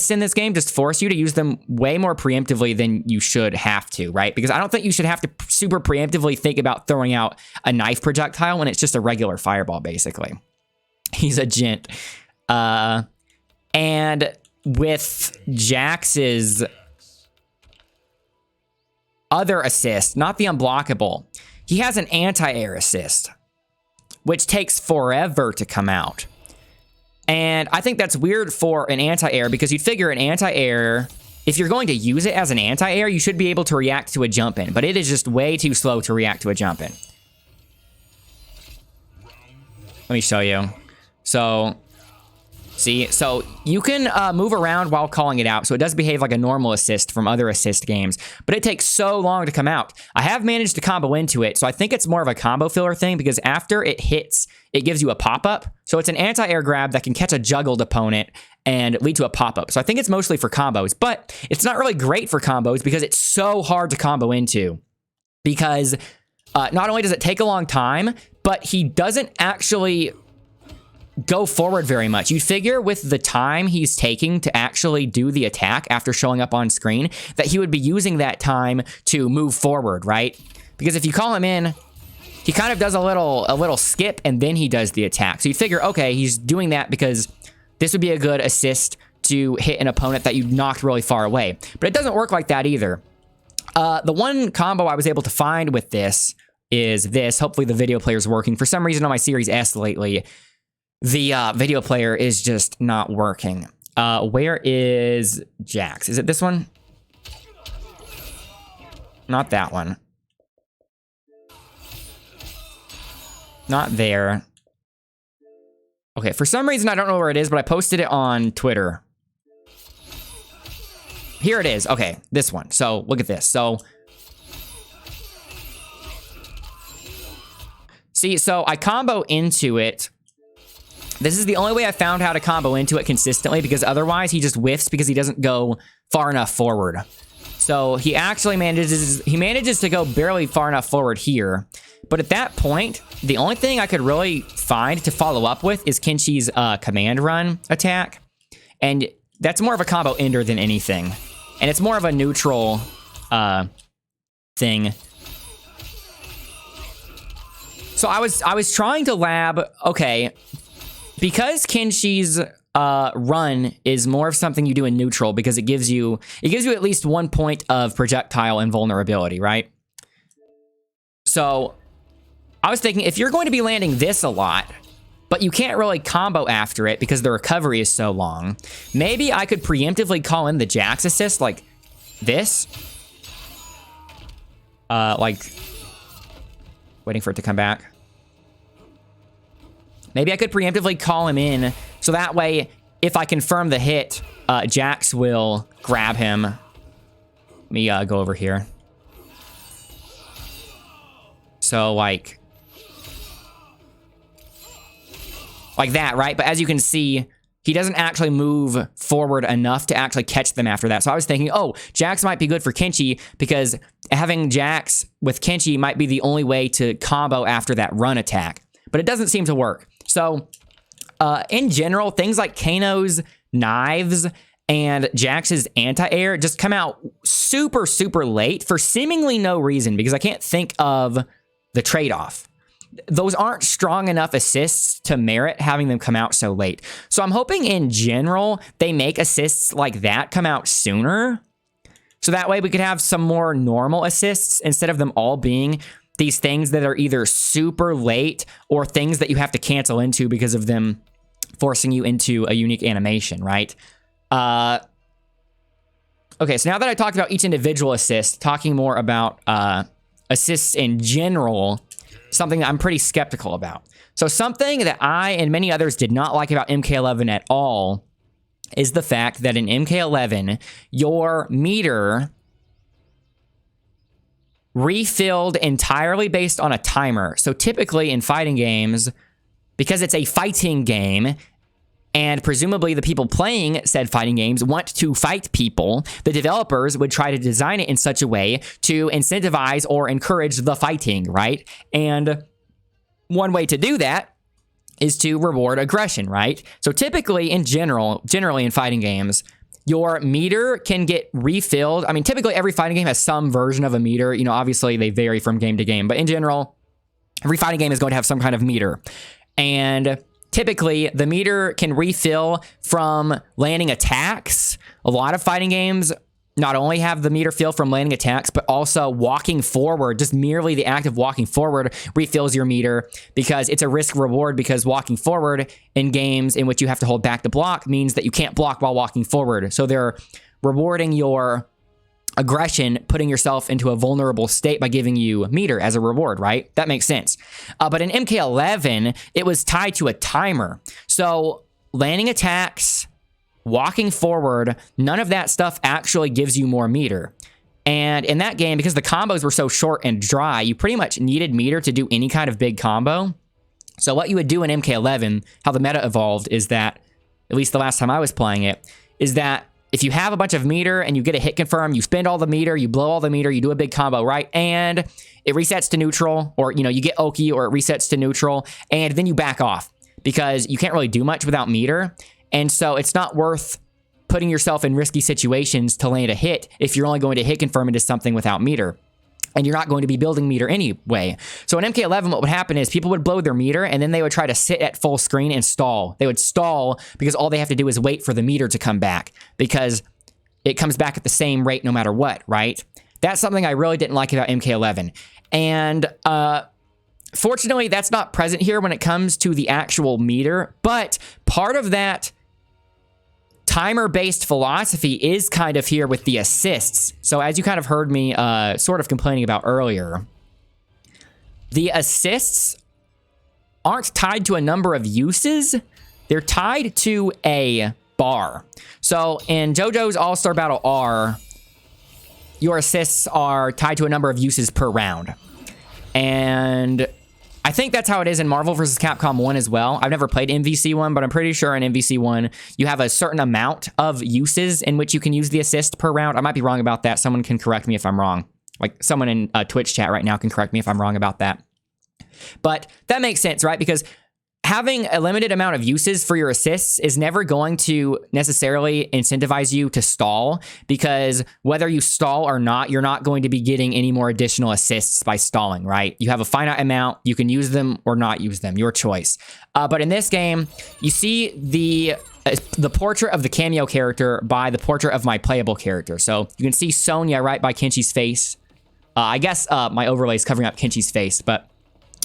in this game just force you to use them way more preemptively than you should have to, right? Because I don't think you should have to super preemptively think about throwing out a knife projectile when it's just a regular fireball, basically. He's a gent. And with Jax's other assist, not the unblockable, he has an anti-air assist, which takes forever to come out. And I think that's weird for an anti-air because you'd figure an anti-air, if you're going to use it as an anti-air, you should be able to react to a jump-in, but it is just way too slow to react to a jump-in. Let me show you. So, see, so you can move around while calling it out, so it does behave like a normal assist from other assist games, but it takes so long to come out. I have managed to combo into it, so I think it's more of a combo filler thing because after it hits, it gives you a pop-up. So it's an anti-air grab that can catch a juggled opponent and lead to a pop-up. So I think it's mostly for combos, but it's not really great for combos because it's so hard to combo into. Because not only does it take a long time, but he doesn't actually go forward very much. You figure with the time he's taking to actually do the attack after showing up on screen, that he would be using that time to move forward, right? Because if you call him in, he kind of does a little skip and then he does the attack. So you figure, okay, he's doing that because this would be a good assist to hit an opponent that you knocked really far away. But it doesn't work like that either. The one combo I was able to find with this is this. Hopefully the video player is working. For some reason on my Series S lately, the video player is just not working. Where is Jax? Is it this one? Not that one. Not there. Okay, for some reason I don't know where it is, but I posted it on Twitter. Here it is. Okay, this one. So look at this. So see, so I combo into it. This is the only way I found how to combo into it consistently because otherwise he just whiffs because he doesn't go far enough forward. So he actually manages to go barely far enough forward here. But at that point, the only thing I could really find to follow up with is Kenshi's command run attack. And that's more of a combo ender than anything. And it's more of a neutral thing. So I was trying to lab, okay, because Kenshi's run is more of something you do in neutral because it gives you at least 1 point of projectile invulnerability, right? So I was thinking if you're going to be landing this a lot, but you can't really combo after it because the recovery is so long, maybe I could preemptively call in the Jax assist like this. Like waiting for it to come back. Maybe I could preemptively call him in so that way if I confirm the hit, Jax will grab him. Let me go over here. So like that, right? But as you can see, he doesn't actually move forward enough to actually catch them after that. So I was thinking, oh, Jax might be good for Kenshi because having Jax with Kenshi might be the only way to combo after that run attack. But it doesn't seem to work. So in general, things like Kano's knives and Jax's anti-air just come out super, super late for seemingly no reason because I can't think of the trade-off. Those aren't strong enough assists to merit having them come out so late. So I'm hoping in general they make assists like that come out sooner. So that way we could have some more normal assists instead of them all being these things that are either super late or things that you have to cancel into because of them forcing you into a unique animation, right? Okay, so now that I talked about each individual assist, talking more about assists in general, something that I'm pretty skeptical about. So something that I and many others did not like about MK11 at all is the fact that in MK11, your meter refilled entirely based on a timer. So typically in fighting games, because it's a fighting game, and presumably the people playing said fighting games want to fight people, the developers would try to design it in such a way to incentivize or encourage the fighting, right? And one way to do that is to reward aggression, right? So typically generally in fighting games, your meter can get refilled. I mean, typically every fighting game has some version of a meter. You know, obviously they vary from game to game, but in general, every fighting game is going to have some kind of meter. And typically, the meter can refill from landing attacks. A lot of fighting games not only have the meter fill from landing attacks, but also walking forward. Just merely the act of walking forward refills your meter because it's a risk reward, because walking forward in games in which you have to hold back to block means that you can't block while walking forward. So they're rewarding your aggression, putting yourself into a vulnerable state by giving you meter as a reward, right? That makes sense. But in MK11, it was tied to a timer. So landing attacks, walking forward, none of that stuff actually gives you more meter. And in that game, because the combos were so short and dry, you pretty much needed meter to do any kind of big combo. So what you would do in MK11, how the meta evolved is that, at least the last time I was playing it, is that if you have a bunch of meter and you get a hit confirm, you spend all the meter, you blow all the meter, you do a big combo, right? And it resets to neutral, or, you know, you get Oki or it resets to neutral, and then you back off because you can't really do much without meter. And so it's not worth putting yourself in risky situations to land a hit if you're only going to hit confirm into something without meter. And you're not going to be building meter anyway. So in MK11, what would happen is people would blow their meter and then they would try to sit at full screen and stall. They would stall because all they have to do is wait for the meter to come back because it comes back at the same rate no matter what, right? That's something I really didn't like about MK11. And fortunately, that's not present here when it comes to the actual meter, but part of that timer-based philosophy is kind of here with the assists. So as you kind of heard me sort of complaining about earlier, the assists aren't tied to a number of uses. They're tied to a bar. So in JoJo's All-Star Battle R, your assists are tied to a number of uses per round. And I think that's how it is in Marvel vs. Capcom 1 as well. I've never played MVC 1, but I'm pretty sure in MVC 1, you have a certain amount of uses in which you can use the assist per round. I might be wrong about that. Someone can correct me if I'm wrong. Like someone in Twitch chat right now can correct me if I'm wrong about that. But that makes sense, right? Because having a limited amount of uses for your assists is never going to necessarily incentivize you to stall, because whether you stall or not, you're not going to be getting any more additional assists by stalling, right? You have a finite amount. You can use them or not use them, your choice. But in this game, you see the portrait of the Kameo character by the portrait of my playable character. So you can see Sonya right by Kenshi's face. I guess my overlay is covering up Kenshi's face, but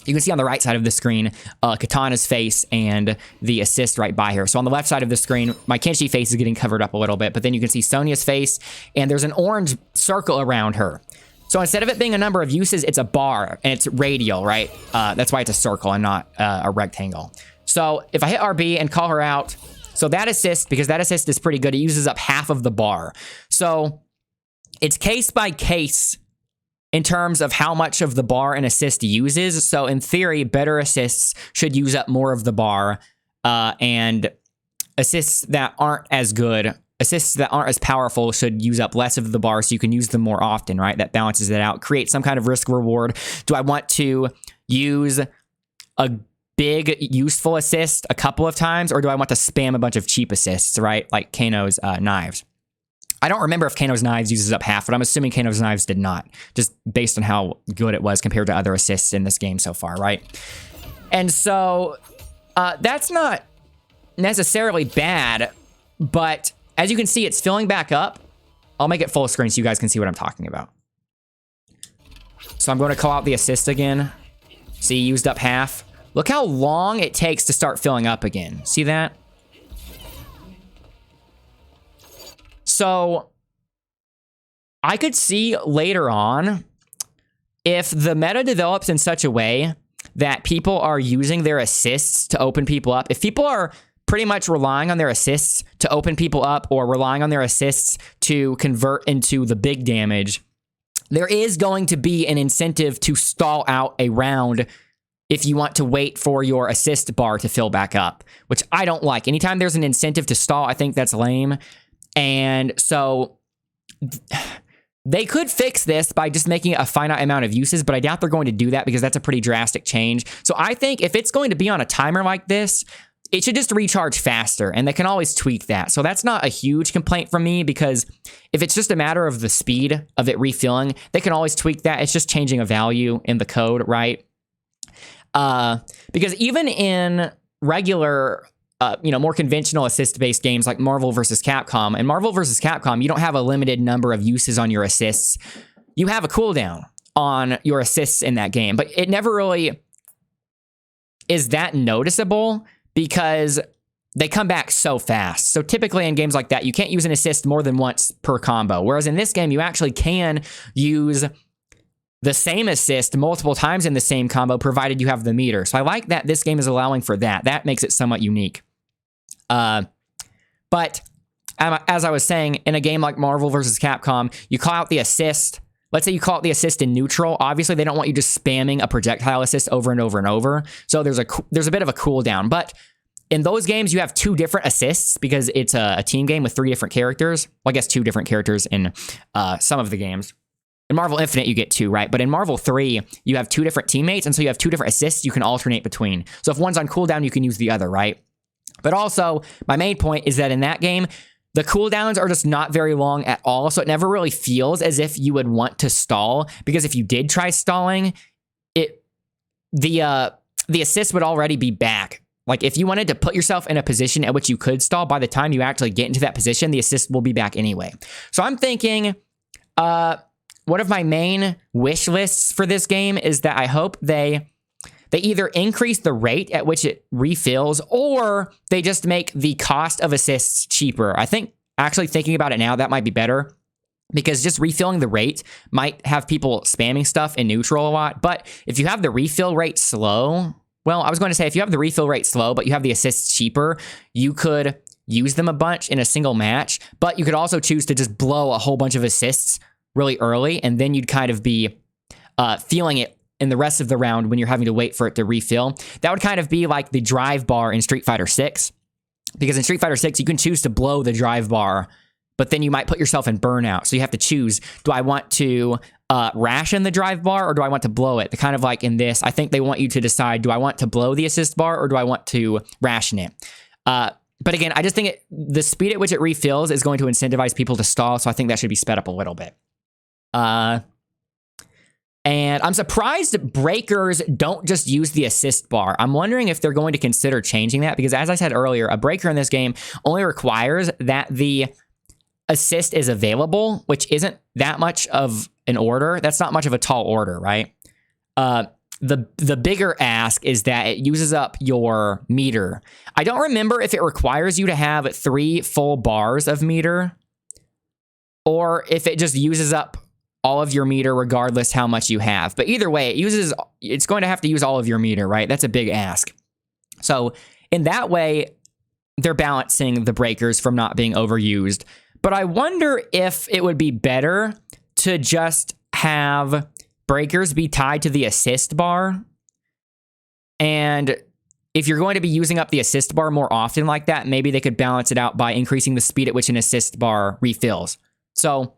you can see on the right side of the screen, Katana's face and the assist right by her. So on the left side of the screen, my Kenshi face is getting covered up a little bit, but then you can see Sonya's face, and there's an orange circle around her. So instead of it being a number of uses, it's a bar, and it's radial, right? That's why it's a circle and not a rectangle. So if I hit RB and call her out, so that assist, because that assist is pretty good, it uses up half of the bar. So it's case by case in terms of how much of the bar an assist uses. So in theory, better assists should use up more of the bar, and assists that aren't as good, assists that aren't as powerful should use up less of the bar so you can use them more often, right? That balances it out. Create some kind of risk reward. Do I want to use a big useful assist a couple of times, or do I want to spam a bunch of cheap assists, right? Like Kano's knives. I don't remember if Kano's knives uses up half, but I'm assuming Kano's knives did not, just based on how good it was compared to other assists in this game so far, right? And so that's not necessarily bad, but as you can see, it's filling back up. I'll make it full screen so you guys can see what I'm talking about. So I'm going to call out the assist again. See, used up half. Look how long it takes to start filling up again. See that? So I could see later on, if the meta develops in such a way that people are using their assists to open people up, if people are pretty much relying on their assists to open people up or relying on their assists to convert into the big damage, there is going to be an incentive to stall out a round if you want to wait for your assist bar to fill back up, which I don't like. Anytime there's an incentive to stall, I think that's lame. And so they could fix this by just making it a finite amount of uses, but I doubt they're going to do that because that's a pretty drastic change. So I think if it's going to be on a timer like this, it should just recharge faster, and they can always tweak that. So that's not a huge complaint from me, because if it's just a matter of the speed of it refilling, they can always tweak that. It's just changing a value in the code, right? Because even in regular more conventional assist-based games like Marvel vs. Capcom. And Marvel vs. Capcom, you don't have a limited number of uses on your assists. You have a cooldown on your assists in that game, but it never really is that noticeable because they come back so fast. So typically in games like that, you can't use an assist more than once per combo. Whereas in this game, you actually can use the same assist multiple times in the same combo, provided you have the meter. So I like that this game is allowing for that. That makes it somewhat unique. But as I was saying, in a game like Marvel vs. Capcom, you call out the assist. Let's say you call out the assist in neutral. Obviously, they don't want you just spamming a projectile assist over and over and over. So there's a bit of a cooldown. But in those games, you have two different assists because it's a team game with 3 different characters. Well, I guess 2 different characters in some of the games. In Marvel Infinite, you get 2, right? But in Marvel 3, you have 2 different teammates, and so you have 2 different assists you can alternate between. So if one's on cooldown, you can use the other, right? But also, my main point is that in that game, the cooldowns are just not very long at all, so it never really feels as if you would want to stall, because if you did try stalling, the assist would already be back. Like, if you wanted to put yourself in a position at which you could stall, by the time you actually get into that position, the assist will be back anyway. So I'm thinking, one of my main wish lists for this game is that I hope they either increase the rate at which it refills, or they just make the cost of assists cheaper. I think, actually thinking about it now, that might be better, because just refilling the rate might have people spamming stuff in neutral a lot. But if you have the refill rate slow, well, I was going to say, if you have the refill rate slow, but you have the assists cheaper, you could use them a bunch in a single match, but you could also choose to just blow a whole bunch of assists really early, and then you'd kind of be feeling it in the rest of the round when you're having to wait for it to refill. That would kind of be like the drive bar in Street Fighter 6, because in Street Fighter 6, you can choose to blow the drive bar, but then you might put yourself in burnout. So you have to choose, do I want to ration the drive bar or do I want to blow it? Kind of like in this, I think they want you to decide, do I want to blow the assist bar or do I want to ration it? But again, I just think the speed at which it refills is going to incentivize people to stall, so I think that should be sped up a little bit. And I'm surprised breakers don't just use the assist bar. I'm wondering if they're going to consider changing that because as I said earlier, a breaker in this game only requires that the assist is available, which isn't that much of an order. That's not much of a tall order, right? The bigger ask is that it uses up your meter. I don't remember if it requires you to have 3 full bars of meter or if it just uses up all of your meter regardless how much you have. But either way, it's going to have to use all of your meter, right? That's a big ask. So in that way, they're balancing the breakers from not being overused. But I wonder if it would be better to just have breakers be tied to the assist bar. And if you're going to be using up the assist bar more often like that, maybe they could balance it out by increasing the speed at which an assist bar refills. So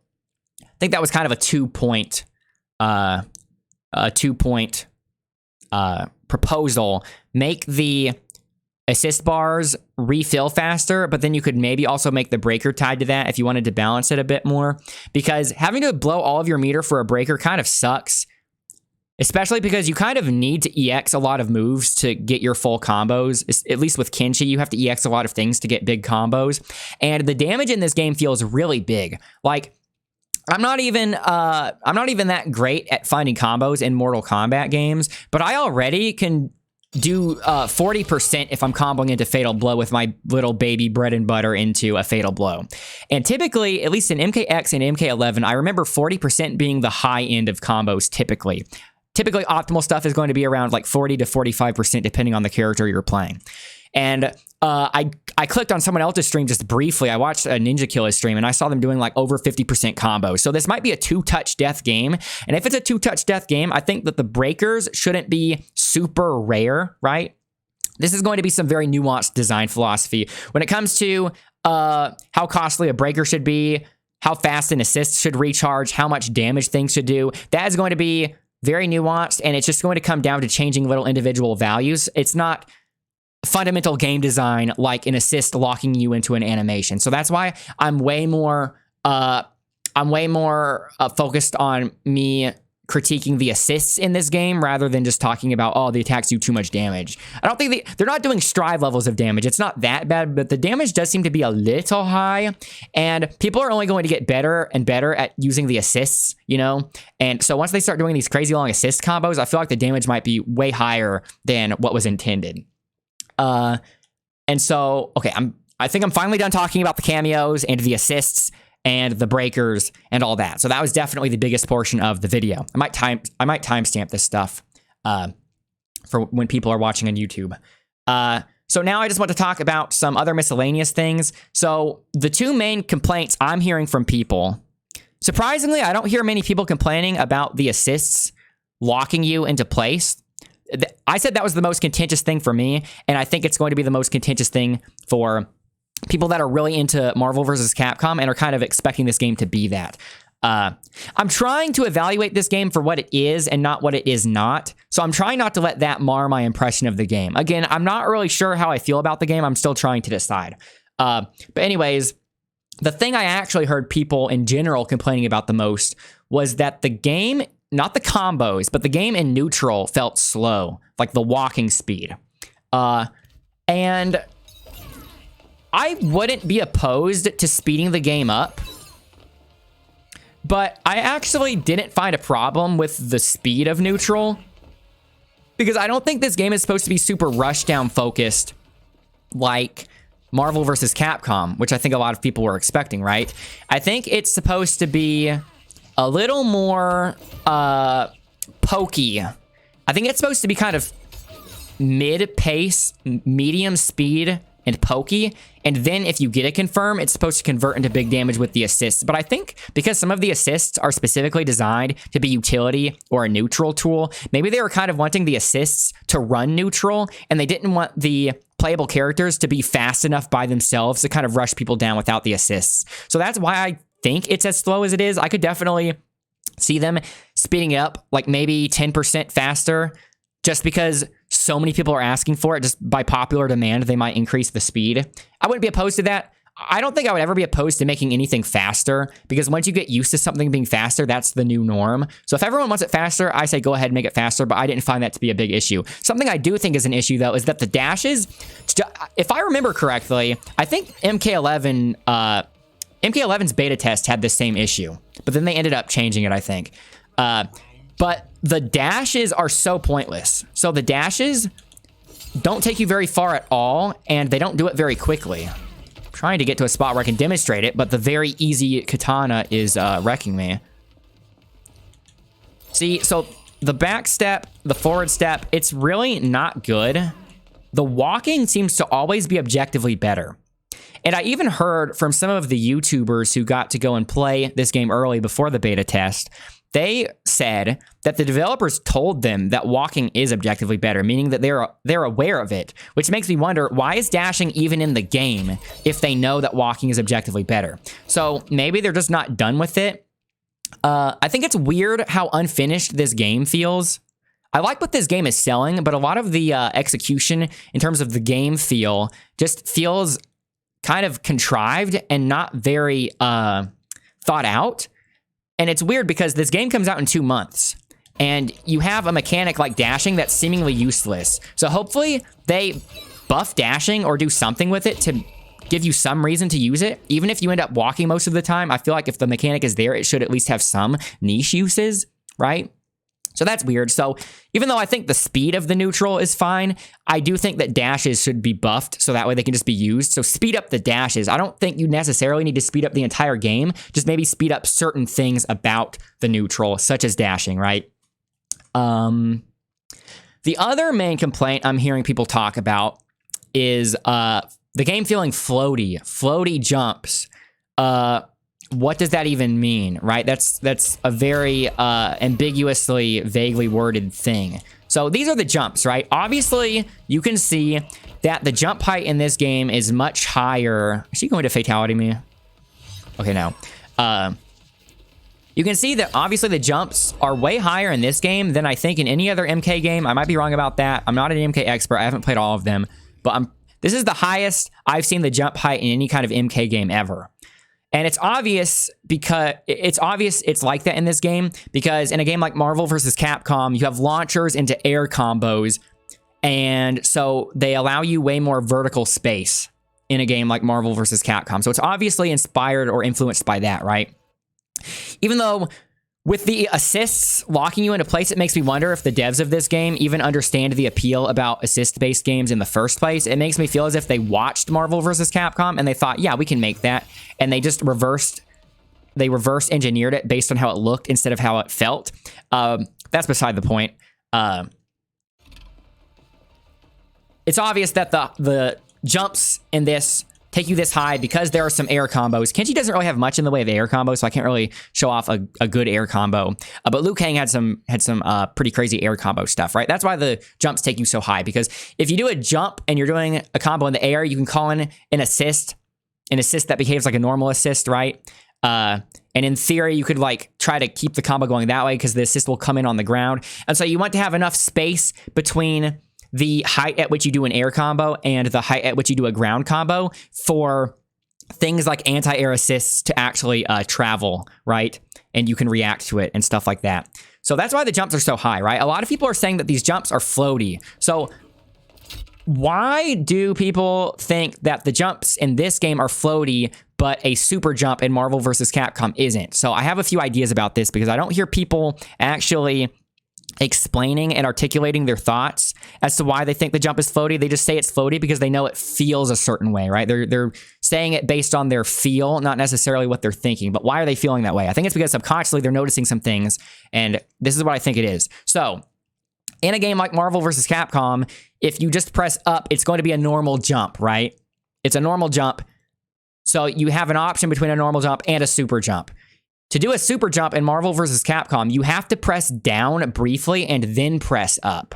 I think that was kind of a 2-point proposal. Make the assist bars refill faster, but then you could maybe also make the breaker tied to that if you wanted to balance it a bit more. Because having to blow all of your meter for a breaker kind of sucks. Especially because you kind of need to EX a lot of moves to get your full combos. At least with Kenshi, you have to EX a lot of things to get big combos. And the damage in this game feels really big. Like, I'm not even that great at finding combos in Mortal Kombat games, but I already can do 40% if I'm comboing into Fatal Blow with my little baby bread and butter into a Fatal Blow. And typically, at least in MKX and MK11, I remember 40% being the high end of combos typically. Typically, optimal stuff is going to be around like 40 to 45% depending on the character you're playing. And I clicked on someone else's stream just briefly. I watched a Ninja Killer's stream and I saw them doing like over 50% combos. So this might be a 2-touch death game. And if it's a 2-touch death game, I think that the breakers shouldn't be super rare, right? This is going to be some very nuanced design philosophy. When it comes to how costly a breaker should be, how fast an assist should recharge, how much damage things should do, that is going to be very nuanced. And it's just going to come down to changing little individual values. It's not fundamental game design like an assist locking you into an animation. So that's why I'm way more focused on me critiquing the assists in this game rather than just talking about, oh, the attacks do too much damage. I don't think they're not doing strive levels of damage. It's not that bad, but the damage does seem to be a little high, and people are only going to get better and better at using the assists, you know? And so once they start doing these crazy long assist combos, I feel like the damage might be way higher than what was intended. And so, okay, I think I'm finally done talking about the cameos and the assists and the breakers and all that. So that was definitely the biggest portion of the video. I might timestamp this stuff for when people are watching on YouTube. So now I just want to talk about some other miscellaneous things. So the 2 main complaints I'm hearing from people, surprisingly, I don't hear many people complaining about the assists locking you into place. I said that was the most contentious thing for me, and I think it's going to be the most contentious thing for people that are really into Marvel vs. Capcom and are kind of expecting this game to be that. I'm trying to evaluate this game for what it is and not what it is not, so I'm trying not to let that mar my impression of the game. Again, I'm not really sure how I feel about the game. I'm still trying to decide. But anyways, the thing I actually heard people in general complaining about the most was that the game, not the combos, but the game in neutral felt slow, like the walking speed. And I wouldn't be opposed to speeding the game up, but I actually didn't find a problem with the speed of neutral because I don't think this game is supposed to be super rushdown focused like Marvel vs. Capcom, which I think a lot of people were expecting, right? I think it's supposed to be a little more pokey. I think it's supposed to be kind of mid-pace, medium speed, and pokey. And then if you get a confirm, it's supposed to convert into big damage with the assists. But I think because some of the assists are specifically designed to be utility or a neutral tool, maybe they were kind of wanting the assists to run neutral, and they didn't want the playable characters to be fast enough by themselves to kind of rush people down without the assists. So that's why I think it's as slow as it is. I could definitely see them speeding it up like maybe 10% faster just because so many people are asking for it. Just by popular demand, they might increase the speed. I wouldn't be opposed to that. I don't think I would ever be opposed to making anything faster because once you get used to something being faster, that's the new norm. So if everyone wants it faster, I say go ahead and make it faster, but I didn't find that to be a big issue. Something I do think is an issue, though, is that the dashes, if I remember correctly, I think MK11's beta test had the same issue, but then they ended up changing it, I think. But the dashes are so pointless. So the dashes don't take you very far at all, and they don't do it very quickly. Trying to get to a spot where I can demonstrate it, but the very easy katana is wrecking me. See, so the back step, the forward step, it's really not good. The walking seems to always be objectively better. And I even heard from some of the YouTubers who got to go and play this game early before the beta test, they said that the developers told them that walking is objectively better, meaning that they're aware of it, which makes me wonder, why is dashing even in the game if they know that walking is objectively better? So maybe they're just not done with it. I think it's weird how unfinished this game feels. I like what this game is selling, but a lot of the execution in terms of the game feel just feels kind of contrived and not very thought out. And it's weird because this game comes out in 2 months and you have a mechanic like dashing that's seemingly useless. So hopefully they buff dashing or do something with it to give you some reason to use it. Even if you end up walking most of the time, I feel like if the mechanic is there, it should at least have some niche uses, right? So that's weird. So even though I think the speed of the neutral is fine, I do think that dashes should be buffed so that way they can just be used. So speed up the dashes. I don't think you necessarily need to speed up the entire game. Just maybe speed up certain things about the neutral, such as dashing, right? The other main complaint I'm hearing people talk about is the game feeling floaty. Floaty jumps. What does that even mean, right? That's a very ambiguously, vaguely worded thing. So these are the jumps, right? Obviously, you can see that the jump height in this game is much higher. Is she going to fatality me? Okay, no. You can see that obviously the jumps are way higher in this game than I think in any other MK game. I might be wrong about that. I'm not an MK expert. I haven't played all of them, but this is the highest I've seen the jump height in any kind of MK game ever. And it's obvious because it's like that in this game because in a game like Marvel vs. Capcom, you have launchers into air combos. And so they allow you way more vertical space in a game like Marvel vs. Capcom. So it's obviously inspired or influenced by that, right? Even though with the assists locking you into place, it makes me wonder if the devs of this game even understand the appeal about assist-based games in the first place. It makes me feel as if they watched Marvel vs. Capcom and they thought, yeah, we can make that. And they just reverse engineered it based on how it looked instead of how it felt. That's beside the point. It's obvious that the jumps in this take you this high because there are some air combos. Kenshi doesn't really have much in the way of air combos, so I can't really show off a good air combo. But Liu Kang had some pretty crazy air combo stuff, right? That's why the jumps take you so high, because if you do a jump and you're doing a combo in the air, you can call in an assist that behaves like a normal assist, right? And in theory, you could like try to keep the combo going that way because the assist will come in on the ground. And so you want to have enough space between the height at which you do an air combo and the height at which you do a ground combo for things like anti-air assists to actually travel, right? And you can react to it and stuff like that. So that's why the jumps are so high, right? A lot of people are saying that these jumps are floaty. So why do people think that the jumps in this game are floaty, but a super jump in Marvel vs. Capcom isn't? So I have a few ideas about this because I don't hear people actually explaining and articulating their thoughts as to why they think the jump is floaty. They just say it's floaty because they know it feels a certain way, right? They're saying it based on their feel, not necessarily what they're thinking. But why are they feeling that way? I think it's because subconsciously they're noticing some things, and this is what I think it is. So in a game like Marvel vs. Capcom, if you just press up, it's going to be a normal jump, right? It's a normal jump. So you have an option between a normal jump and a super jump. To do a super jump in Marvel vs. Capcom, you have to press down briefly and then press up.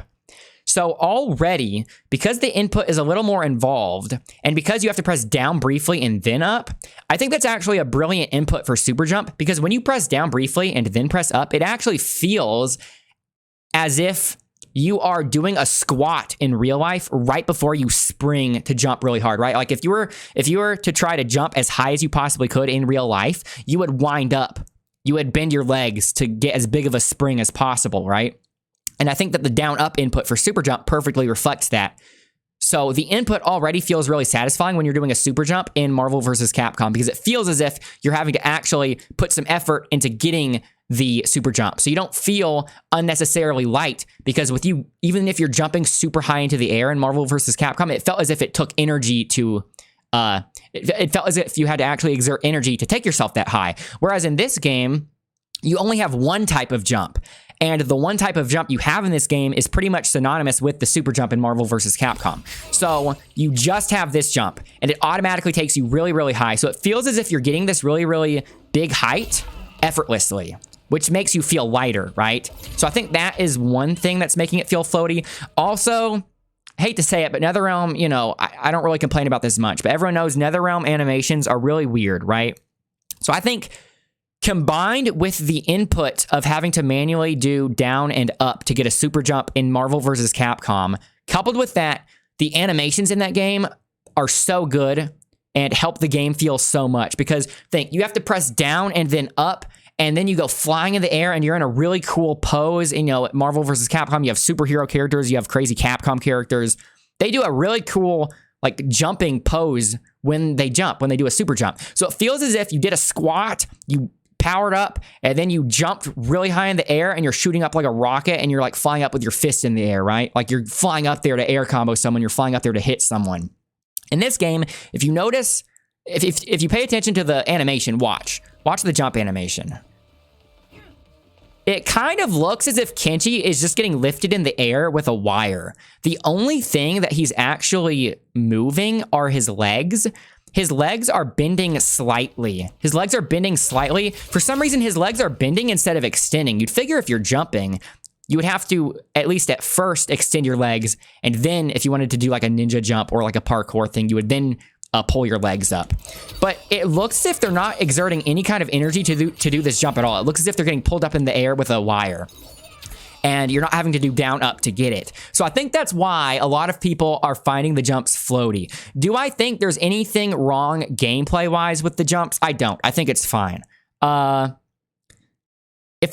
So already, because the input is a little more involved, and because you have to press down briefly and then up, I think that's actually a brilliant input for super jump, because when you press down briefly and then press up, it actually feels as if you are doing a squat in real life right before you spring to jump really hard, right? Like if you were to try to jump as high as you possibly could in real life, you would wind up. You would bend your legs to get as big of a spring as possible, right? And I think that the down-up input for super jump perfectly reflects that. So the input already feels really satisfying when you're doing a super jump in Marvel vs. Capcom, because it feels as if you're having to actually put some effort into getting the super jump. So you don't feel unnecessarily light, because with you, even if you're jumping super high into the air in Marvel vs. Capcom, it felt as if it took energy to, it felt as if you had to actually exert energy to take yourself that high. Whereas in this game, you only have one type of jump. And the one type of jump you have in this game is pretty much synonymous with the super jump in Marvel vs. Capcom. So you just have this jump, and it automatically takes you really, really high. So it feels as if you're getting this really, really big height effortlessly, which makes you feel lighter, right? So I think that is one thing that's making it feel floaty. Also, hate to say it, but NetherRealm, you know, I don't really complain about this much, but everyone knows NetherRealm animations are really weird, right? So I think combined with the input of having to manually do down and up to get a super jump in Marvel vs. Capcom, coupled with that, the animations in that game are so good and help the game feel so much. Because think, you have to press down and then up, and then you go flying in the air, and you're in a really cool pose. You know, at Marvel vs. Capcom, you have superhero characters, you have crazy Capcom characters. They do a really cool, like, jumping pose when they jump, when they do a super jump. So it feels as if you did a squat, you powered up, and then you jumped really high in the air, and you're shooting up like a rocket, and you're like flying up with your fist in the air, right? Like you're flying up there to air combo someone, you're flying up there to hit someone. In this game, if you notice, if you pay attention to the animation, watch the jump animation. It kind of looks as if Kenshi is just getting lifted in the air with a wire. The only thing that he's actually moving are his legs. His legs are bending slightly. His legs are bending slightly. For some reason, his legs are bending instead of extending. You'd figure if you're jumping, you would have to, at least at first, extend your legs. And then if you wanted to do like a ninja jump or like a parkour thing, you would then pull your legs up. But it looks as if they're not exerting any kind of energy to do this jump at all. It looks as if they're getting pulled up in the air with a wire, and you're not having to do down up to get it. So I think that's why a lot of people are finding the jumps floaty. Do I think there's anything wrong gameplay-wise with the jumps? I don't. I think it's fine. If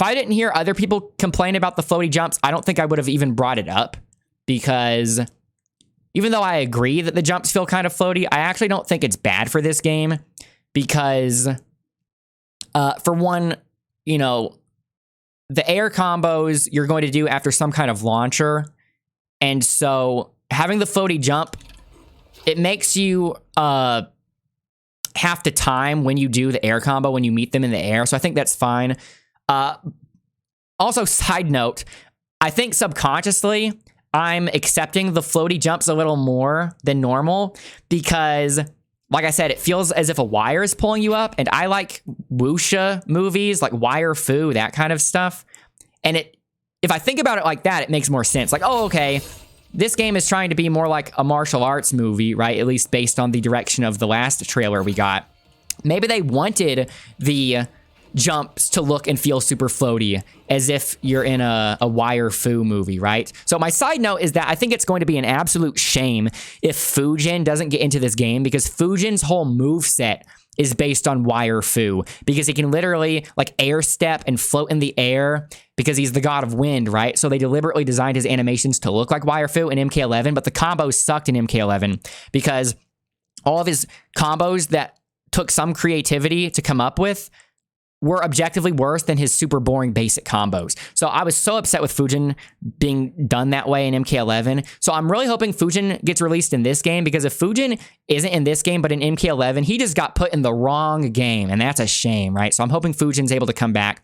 I didn't hear other people complain about the floaty jumps, I don't think I would have even brought it up, because even though I agree that the jumps feel kind of floaty, I actually don't think it's bad for this game, because for one, you know, the air combos you're going to do after some kind of launcher, and so having the floaty jump, it makes you have to time when you do the air combo when you meet them in the air, so I think that's fine. Also, side note, I think subconsciously I'm accepting the floaty jumps a little more than normal, because like I said, it feels as if a wire is pulling you up, and I like wuxia movies, like Wire Fu, that kind of stuff. And if I think about it like that, it makes more sense. Like, oh, okay, this game is trying to be more like a martial arts movie, right? At least based on the direction of the last trailer we got. Maybe they wanted the jumps to look and feel super floaty, as if you're in a Wire Fu movie, right? So my side note is that I think it's going to be an absolute shame if Fujin doesn't get into this game, because Fujin's whole moveset is based on Wire Fu, because he can literally like air step and float in the air because he's the god of wind, right? So they deliberately designed his animations to look like Wire Fu in MK11, but the combos sucked in MK11 because all of his combos that took some creativity to come up with were objectively worse than his super boring basic combos. So I was so upset with Fujin being done that way in MK11. So I'm really hoping Fujin gets released in this game, because if Fujin isn't in this game but in MK11, he just got put in the wrong game, and that's a shame, right? So I'm hoping Fujin's able to come back.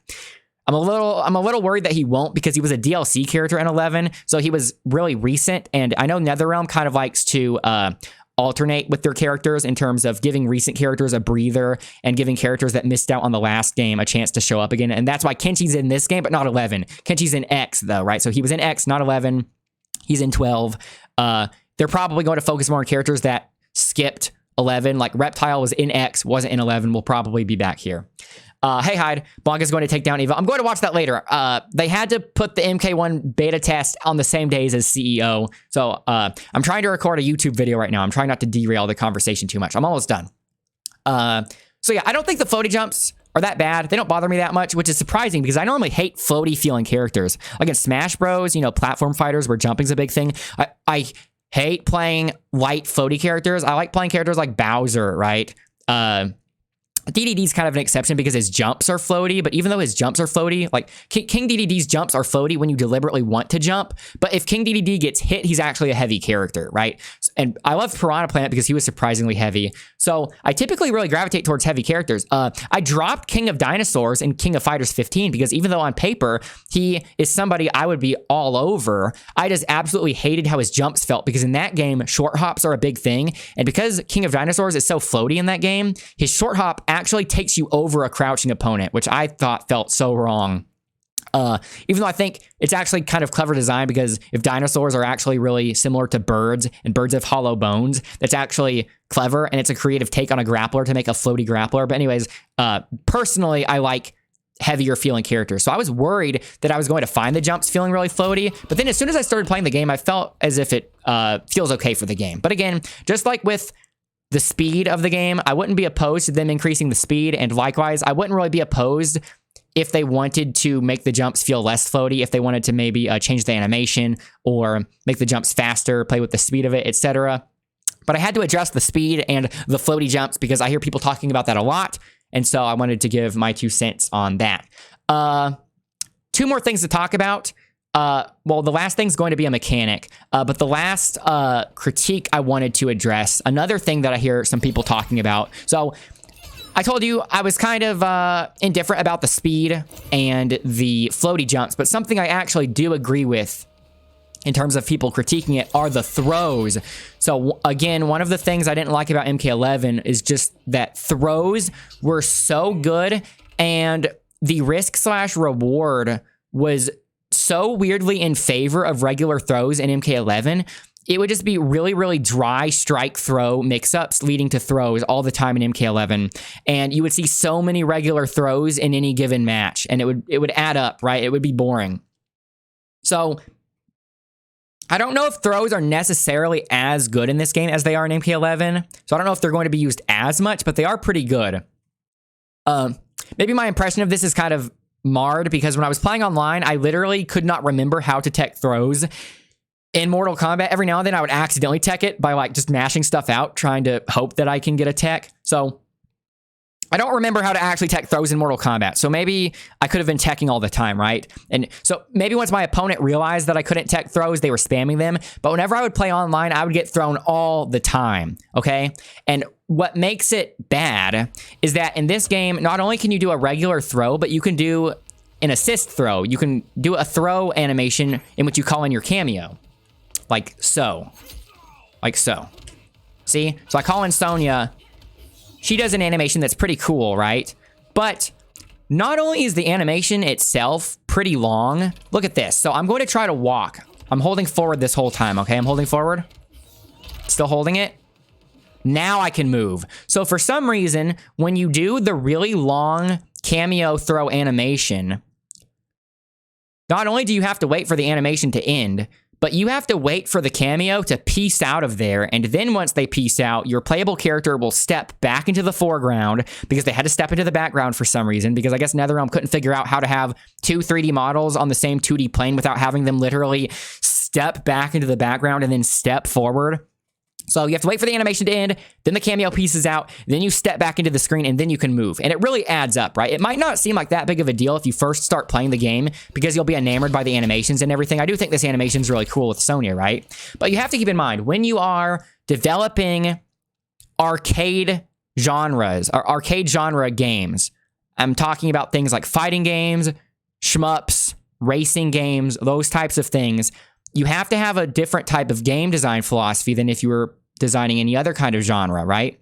I'm a little worried that he won't, because he was a DLC character in 11, so he was really recent, and I know NetherRealm kind of likes to alternate with their characters in terms of giving recent characters a breather and giving characters that missed out on the last game a chance to show up again. And that's why Kenshi's in this game, but not 11. Kenshi's in X, though, right? So he was in X, not 11. He's in 12. They're probably going to focus more on characters that skipped 11. Like Reptile was in X, wasn't in 11. Will probably be back here. Hey, Hyde. Blanca's going to take down Eva. I'm going to watch that later. They had to put the MK1 beta test on the same days as CEO. So I'm trying to record a YouTube video right now. I'm trying not to derail the conversation too much. I'm almost done. So yeah, I don't think the floaty jumps are that bad. They don't bother me that much, which is surprising because I normally hate floaty feeling characters. Like in Smash Bros, you know, platform fighters where jumping's a big thing. I hate playing light floaty characters. I like playing characters like Bowser, right? DDD's kind of an exception because his jumps are floaty, but even though his jumps are floaty, like King DDD's jumps are floaty when you deliberately want to jump, but if King DDD gets hit, he's actually a heavy character, right? And I love Piranha Plant because he was surprisingly heavy. So I typically really gravitate towards heavy characters. I dropped King of Dinosaurs and King of Fighters 15 because even though on paper, he is somebody I would be all over, I just absolutely hated how his jumps felt because in that game, short hops are a big thing. And because King of Dinosaurs is so floaty in that game, his short hop actually takes you over a crouching opponent, which I thought felt so wrong. Even though I think it's actually kind of clever design because if dinosaurs are actually really similar to birds and birds have hollow bones, that's actually clever and it's a creative take on a grappler to make a floaty grappler. But anyways, personally, I like heavier feeling characters. So I was worried that I was going to find the jumps feeling really floaty. But then as soon as I started playing the game, I felt as if it feels okay for the game. But again, just like with the speed of the game, I wouldn't be opposed to them increasing the speed. And likewise, I wouldn't really be opposed if they wanted to make the jumps feel less floaty, if they wanted to maybe change the animation or make the jumps faster, play with the speed of it, etc. But I had to adjust the speed and the floaty jumps because I hear people talking about that a lot. And so I wanted to give my 2 cents on that. 2 more things to talk about. Well, the last thing's going to be a mechanic, but the last critique I wanted to address, another thing that I hear some people talking about. So I told you I was kind of indifferent about the speed and the floaty jumps, but something I actually do agree with in terms of people critiquing it are the throws. So again, one of the things I didn't like about MK11 is just that throws were so good and the risk/reward was so weirdly in favor of regular throws in MK11. It would just be really, really dry strike throw mix-ups leading to throws all the time in MK11. And you would see so many regular throws in any given match. And it would add up, right? It would be boring. So I don't know if throws are necessarily as good in this game as they are in MK11. So I don't know if they're going to be used as much, but they are pretty good. Maybe my impression of this is kind of marred because when I was playing online, I literally could not remember how to tech throws. In Mortal Kombat, every now and then I would accidentally tech it by like just mashing stuff out, trying to hope that I can get a tech. So I don't remember how to actually tech throws in Mortal Kombat. So maybe I could have been teching all the time, right? And so maybe once my opponent realized that I couldn't tech throws, they were spamming them. But whenever I would play online, I would get thrown all the time, okay? And what makes it bad is that in this game, not only can you do a regular throw, but you can do an assist throw. You can do a throw animation in which you call in your Kameo. Like so. Like so. See? So I call in Sonya. She does an animation that's pretty cool, right? But not only is the animation itself pretty long, look at this. So I'm going to try to walk. I'm holding forward this whole time, okay? I'm holding forward. Still holding it. Now I can move. So for some reason, when you do the really long Kameo throw animation, not only do you have to wait for the animation to end, but you have to wait for the Kameo to piece out of there, and then once they piece out, your playable character will step back into the foreground because they had to step into the background for some reason, because I guess NetherRealm couldn't figure out how to have 2 3D models on the same 2D plane without having them literally step back into the background and then step forward. So you have to wait for the animation to end, then the Kameo pieces out, then you step back into the screen, and then you can move. And it really adds up, right? It might not seem like that big of a deal if you first start playing the game because you'll be enamored by the animations and everything. I do think this animation is really cool with Sonya, right? But you have to keep in mind, when you are developing arcade genres, or arcade genre games, I'm talking about things like fighting games, shmups, racing games, those types of things. You have to have a different type of game design philosophy than if you were designing any other kind of genre, right?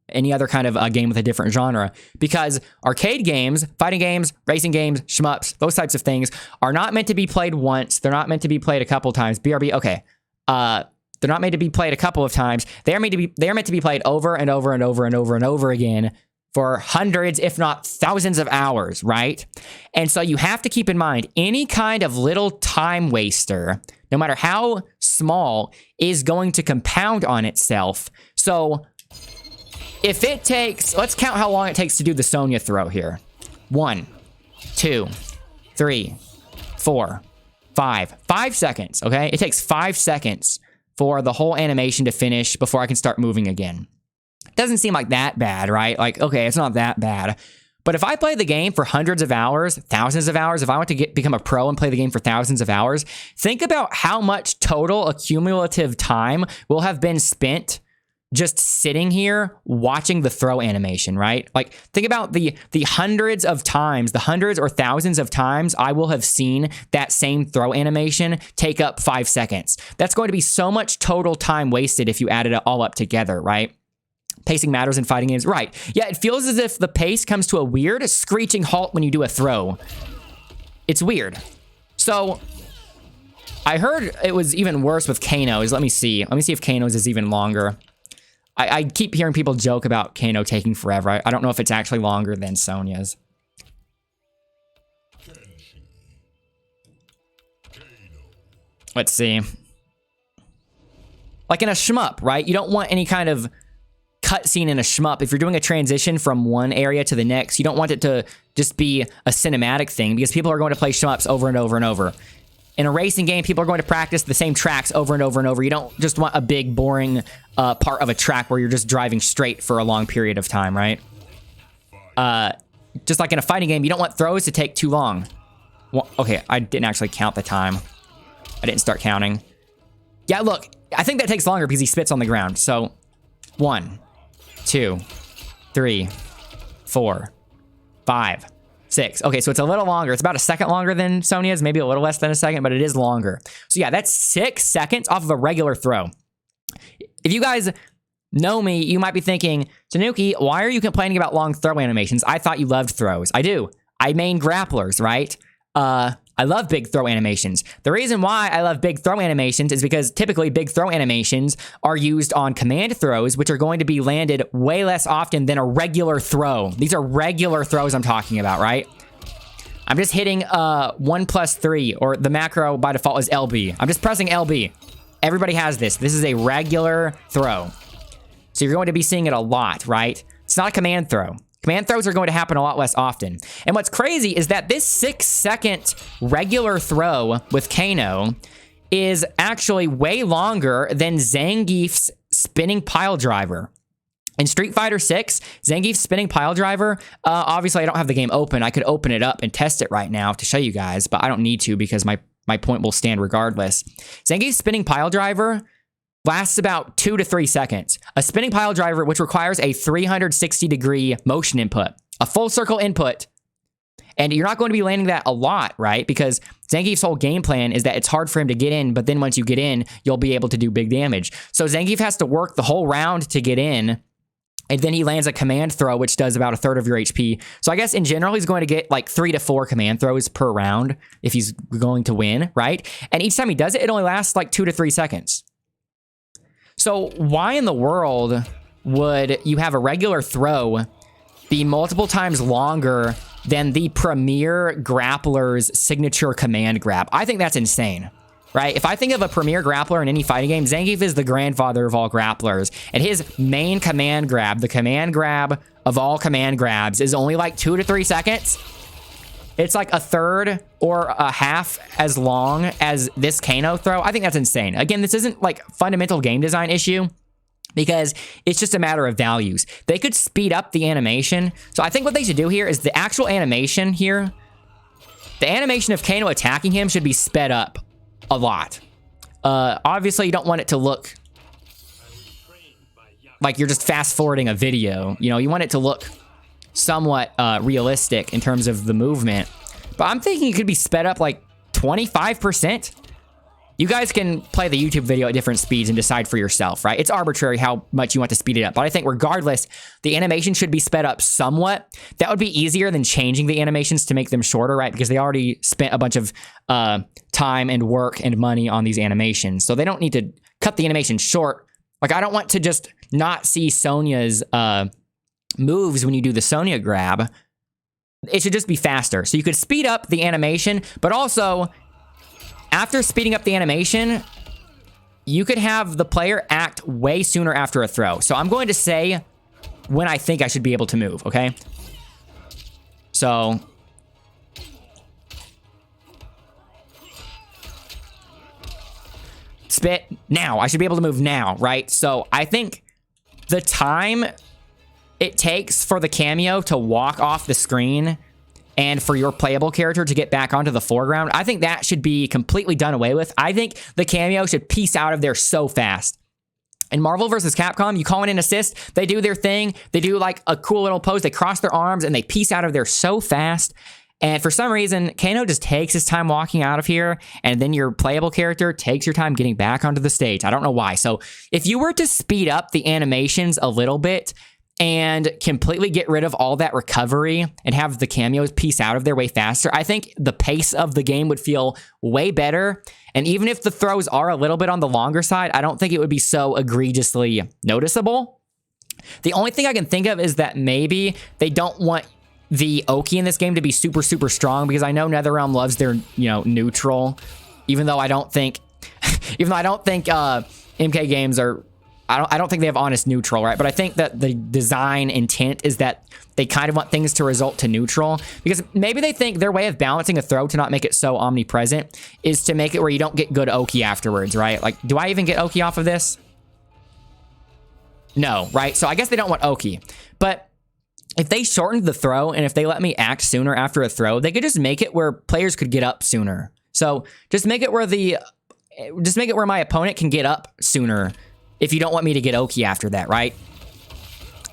any other kind of game with a different genre, because arcade games, fighting games, racing games, shmups, those types of things are not meant to be played once. They're not meant to be played a couple times. BRB, okay. They're not made to be played a couple of times. They are meant to be played over and over and over and over and over again for hundreds, if not thousands of hours, right? And so you have to keep in mind, any kind of little time waster, no matter how small, is going to compound on itself. So if it takes, let's count how long it takes to do the Sonya throw here. 1, 2, 3, 4, 5. 5 seconds, okay? It takes 5 seconds for the whole animation to finish before I can start moving again. Doesn't seem like that bad, right? Like, okay, it's not that bad. But if I play the game for hundreds of hours, thousands of hours, if I want to become a pro and play the game for thousands of hours, think about how much total accumulative time will have been spent just sitting here watching the throw animation, right? Like, think about the hundreds of times, the hundreds or thousands of times I will have seen that same throw animation take up 5 seconds. That's going to be so much total time wasted if you added it all up together, right? Pacing matters in fighting games. Right. Yeah, it feels as if the pace comes to a weird screeching halt when you do a throw. It's weird. So, I heard it was even worse with Kano's. Let me see. Let me see if Kano's is even longer. I keep hearing people joke about Kano taking forever. I don't know if it's actually longer than Sonya's. Let's see. Like in a shmup, right? You don't want any kind of cutscene in a shmup. If you're doing a transition from one area to the next, you don't want it to just be a cinematic thing, because people are going to play shmups over and over and over. In a racing game, people are going to practice the same tracks over and over and over. You don't just want a big, boring part of a track where you're just driving straight for a long period of time, right? Just like in a fighting game, you don't want throws to take too long. Well, okay, I didn't actually count the time. I didn't start counting. Yeah, look, I think that takes longer because he spits on the ground. So, 1, 2, 3, 4, 5, 6. Okay, so it's a little longer. It's about a second longer than Sonya's, maybe a little less than a second, but it is longer. So yeah, that's 6 seconds off of a regular throw. If you guys know me, you might be thinking, Tanuki, why are you complaining about long throw animations? I thought you loved throws. I do. I main grapplers, right? I love big throw animations. The reason why I love big throw animations is because typically big throw animations are used on command throws, which are going to be landed way less often than a regular throw. These are regular throws I'm talking about, right? I'm just hitting 1+3, or the macro by default is LB. I'm just pressing LB. Everybody has this. This is a regular throw. So you're going to be seeing it a lot, right? It's not a command throw. Command throws are going to happen a lot less often. And what's crazy is that this 6-second regular throw with Kano is actually way longer than Zangief's spinning pile driver. In Street Fighter 6, Zangief's spinning pile driver, obviously I don't have the game open. I could open it up and test it right now to show you guys, but I don't need to because my point will stand regardless. Zangief's spinning pile driver lasts about 2 to 3 seconds. A spinning pile driver, which requires a 360-degree motion input, a full circle input. And you're not going to be landing that a lot, right? Because Zangief's whole game plan is that it's hard for him to get in, but then once you get in, you'll be able to do big damage. So Zangief has to work the whole round to get in, and then he lands a command throw, which does about 1/3 of your HP. So I guess in general, he's going to get like 3 to 4 command throws per round if he's going to win, right? And each time he does it, it only lasts like 2 to 3 seconds. So why in the world would you have a regular throw be multiple times longer than the premier grappler's signature command grab? I think that's insane, right? If I think of a premier grappler in any fighting game, Zangief is the grandfather of all grapplers. And his main command grab, the command grab of all command grabs, is only like 2 to 3 seconds. It's like 1/3 or a half as long as this Kano throw. I think that's insane. Again, this isn't like fundamental game design issue because it's just a matter of values. They could speed up the animation. So I think what they should do here is the actual animation here, the animation of Kano attacking him should be sped up a lot. Obviously, you don't want it to look like you're just fast forwarding a video. You know, you want it to look somewhat realistic in terms of the movement. But I'm thinking it could be sped up like 25%. You guys can play the YouTube video at different speeds and decide for yourself, right? It's arbitrary how much you want to speed it up. But I think regardless, the animation should be sped up somewhat. That would be easier than changing the animations to make them shorter, right? Because they already spent a bunch of time and work and money on these animations. So they don't need to cut the animation short. Like, I don't want to just not see Sonya's moves when you do the Sonya grab. It should just be faster. So you could speed up the animation, but also, after speeding up the animation, you could have the player act way sooner after a throw. So I'm going to say when I think I should be able to move, okay? So spit now. I should be able to move now, right? So I think the time it takes for the Kameo to walk off the screen and for your playable character to get back onto the foreground, I think that should be completely done away with. I think the Kameo should piece out of there so fast. In Marvel vs. Capcom, you call in an assist, they do their thing, they do like a cool little pose, they cross their arms, and they piece out of there so fast. And for some reason, Kano just takes his time walking out of here, and then your playable character takes your time getting back onto the stage. I don't know why. So if you were to speed up the animations a little bit, and completely get rid of all that recovery and have the Kameos piece out of their way faster, I think the pace of the game would feel way better. And even if the throws are a little bit on the longer side, I don't think it would be so egregiously noticeable. The only thing I can think of is that maybe they don't want the Oki in this game to be super, super strong, because I know NetherRealm loves their, neutral, even though I don't think MK games are, I don't think they have honest neutral, right? But I think that the design intent is that they kind of want things to result to neutral, because maybe they think their way of balancing a throw to not make it so omnipresent is to make it where you don't get good Oki afterwards, right? Like, do I even get Oki off of this? No, right? So I guess they don't want Oki. But if they shortened the throw and if they let me act sooner after a throw, they could just make it where players could get up sooner. So just make it where my opponent can get up sooner if you don't want me to get Oki after that, right?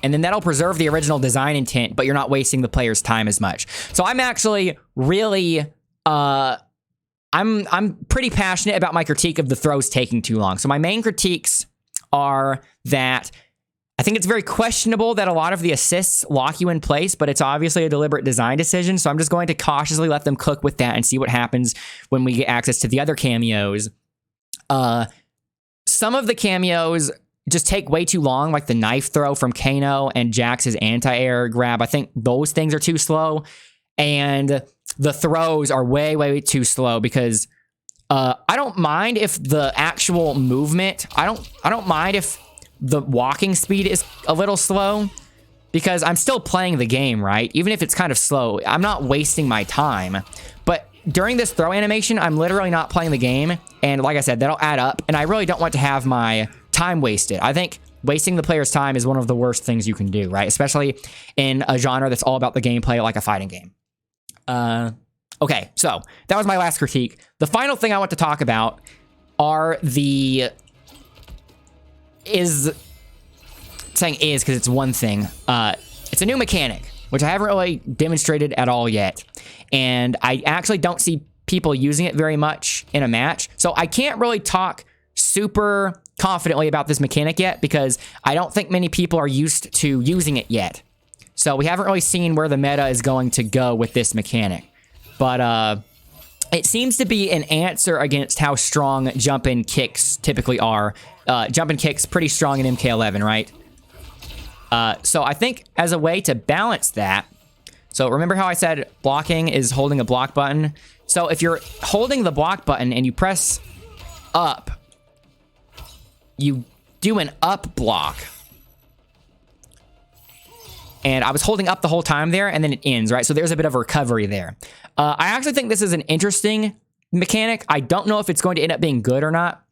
And then that'll preserve the original design intent, but you're not wasting the player's time as much. So I'm actually really, I'm pretty passionate about my critique of the throws taking too long. So my main critiques are that I think it's very questionable that a lot of the assists lock you in place, but it's obviously a deliberate design decision. So I'm just going to cautiously let them cook with that and see what happens when we get access to the other Kameos. Some of the Kameos just take way too long, like the knife throw from Kano and Jax's anti-air grab. I think those things are too slow, and the throws are way, way too slow, because I don't mind if the actual movement, I don't mind if the walking speed is a little slow, because I'm still playing the game, right? Even if it's kind of slow, I'm not wasting my time. But during this throw animation, I'm literally not playing the game. And like I said, that'll add up. And I really don't want to have my time wasted. I think wasting the player's time is one of the worst things you can do, right? Especially in a genre that's all about the gameplay, like a fighting game. Okay, so that was my last critique. The final thing I want to talk about are saying is because it's one thing. It's a new mechanic, which I haven't really demonstrated at all yet. And I actually don't see people using it very much in a match. So I can't really talk super confidently about this mechanic yet, because I don't think many people are used to using it yet. So we haven't really seen where the meta is going to go with this mechanic. But it seems to be an answer against how strong jump-in kicks typically are. Jump-in kicks pretty strong in MK11, right? So I think as a way to balance that, so remember how I said blocking is holding a block button? So if you're holding the block button and you press up, you do an up block. And I was holding up the whole time there, and then it ends, right? So there's a bit of a recovery there. I actually think this is an interesting mechanic. I don't know if it's going to end up being good or not,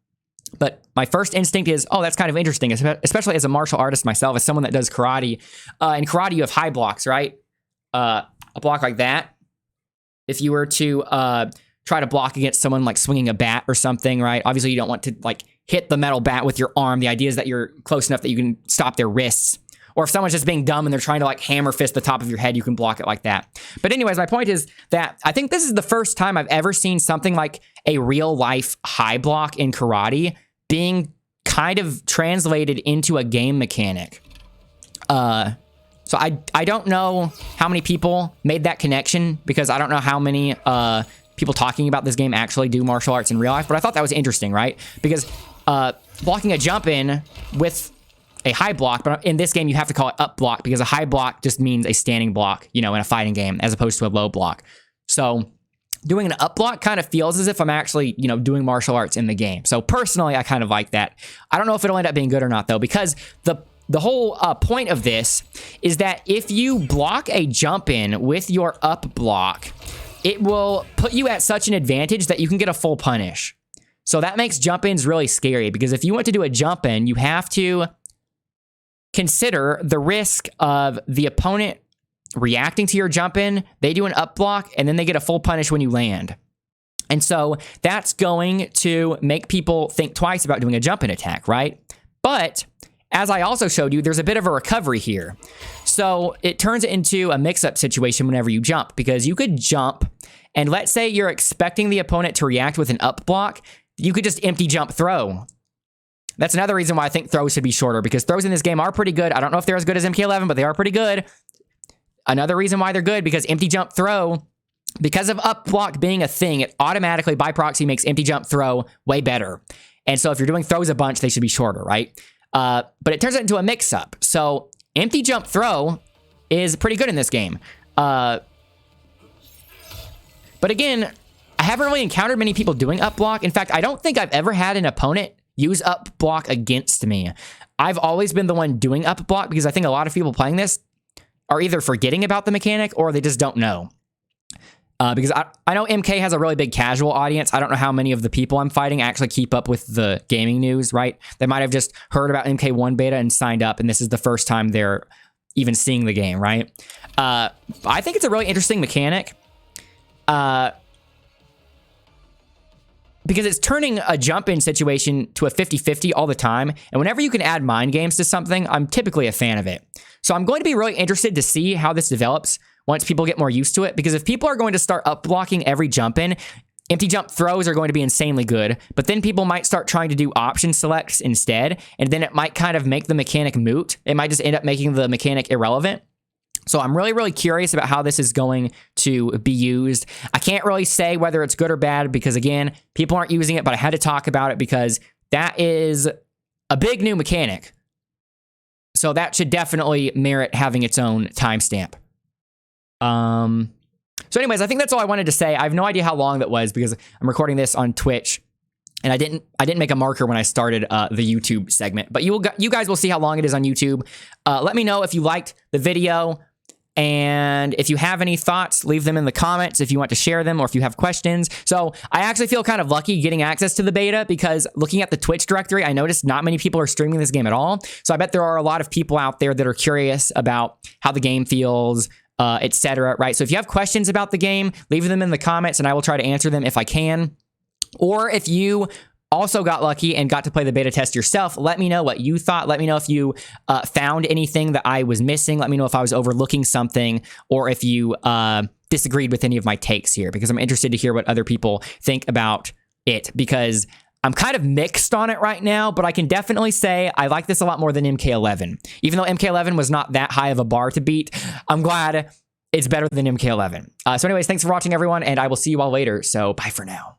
but my first instinct is, oh, that's kind of interesting, especially as a martial artist myself, as someone that does karate. In karate, you have high blocks, right? A block like that. If you were to try to block against someone like swinging a bat or something, right? Obviously, you don't want to like hit the metal bat with your arm. The idea is that you're close enough that you can stop their wrists. Or if someone's just being dumb and they're trying to like hammer fist the top of your head, you can block it like that. But anyways, my point is that I think this is the first time I've ever seen something like a real life high block in karate being kind of translated into a game mechanic. So I don't know how many people made that connection, because I don't know how many people talking about this game actually do martial arts in real life, but I thought that was interesting, right? Because blocking a jump in with a high block, but in this game you have to call it up block, because a high block just means a standing block, you know, in a fighting game, as opposed to a low block. So doing an up block kind of feels as if I'm actually, you know, doing martial arts in the game. So personally, I kind of like that. I don't know if it'll end up being good or not though, because the whole point of this is that if you block a jump in with your up block, it will put you at such an advantage that you can get a full punish. So that makes jump ins really scary, because if you want to do a jump in, you have to consider the risk of the opponent reacting to your jump in. They do an up block and then they get a full punish when you land. And so that's going to make people think twice about doing a jump in attack, right? But as I also showed you, there's a bit of a recovery here. So it turns it into a mix-up situation whenever you jump, because you could jump and let's say you're expecting the opponent to react with an up block, you could just empty jump throw. That's another reason why I think throws should be shorter, because throws in this game are pretty good. I don't know if they're as good as MK11, but they are pretty good. Another reason why they're good, because empty jump throw, because of up block being a thing, it automatically by proxy makes empty jump throw way better. And so if you're doing throws a bunch, they should be shorter, right? But it turns it into a mix-up. So empty jump throw is pretty good in this game. But again, I haven't really encountered many people doing up block. In fact, I don't think I've ever had an opponent use up block against me. I've always been the one doing up block, because I think a lot of people playing this are either forgetting about the mechanic or they just don't know. Because I know MK has a really big casual audience. I don't know how many of the people I'm fighting actually keep up with the gaming news, right? They might have just heard about MK1 beta and signed up, and this is the first time they're even seeing the game, right? I think it's a really interesting mechanic. Because it's turning a jump-in situation to a 50-50 all the time. And whenever you can add mind games to something, I'm typically a fan of it. So I'm going to be really interested to see how this develops once people get more used to it. Because if people are going to start up blocking every jump-in, empty jump throws are going to be insanely good. But then people might start trying to do option selects instead. And then it might kind of make the mechanic moot. It might just end up making the mechanic irrelevant. So I'm really, really curious about how this is going to be used. I can't really say whether it's good or bad, because again, people aren't using it, but I had to talk about it because that is a big new mechanic. So that should definitely merit having its own timestamp. So anyways, I think that's all I wanted to say. I have no idea how long that was, because I'm recording this on Twitch and I didn't make a marker when I started the YouTube segment, but you guys will see how long it is on YouTube. Let me know if you liked the video. And if you have any thoughts, leave them in the comments if you want to share them or if you have questions. So I actually feel kind of lucky getting access to the beta, because looking at the Twitch directory, I noticed not many people are streaming this game at all. So I bet there are a lot of people out there that are curious about how the game feels, etc. Right? So if you have questions about the game, leave them in the comments and I will try to answer them if I can. Or if you also got lucky and got to play the beta test yourself, let me know what you thought. Let me know if you found anything that I was missing. Let me know if I was overlooking something, or if you disagreed with any of my takes here, because I'm interested to hear what other people think about it, because I'm kind of mixed on it right now, but I can definitely say I like this a lot more than MK11. Even though MK11 was not that high of a bar to beat, I'm glad it's better than MK11. So anyways, thanks for watching, everyone, and I will see you all later. So bye for now.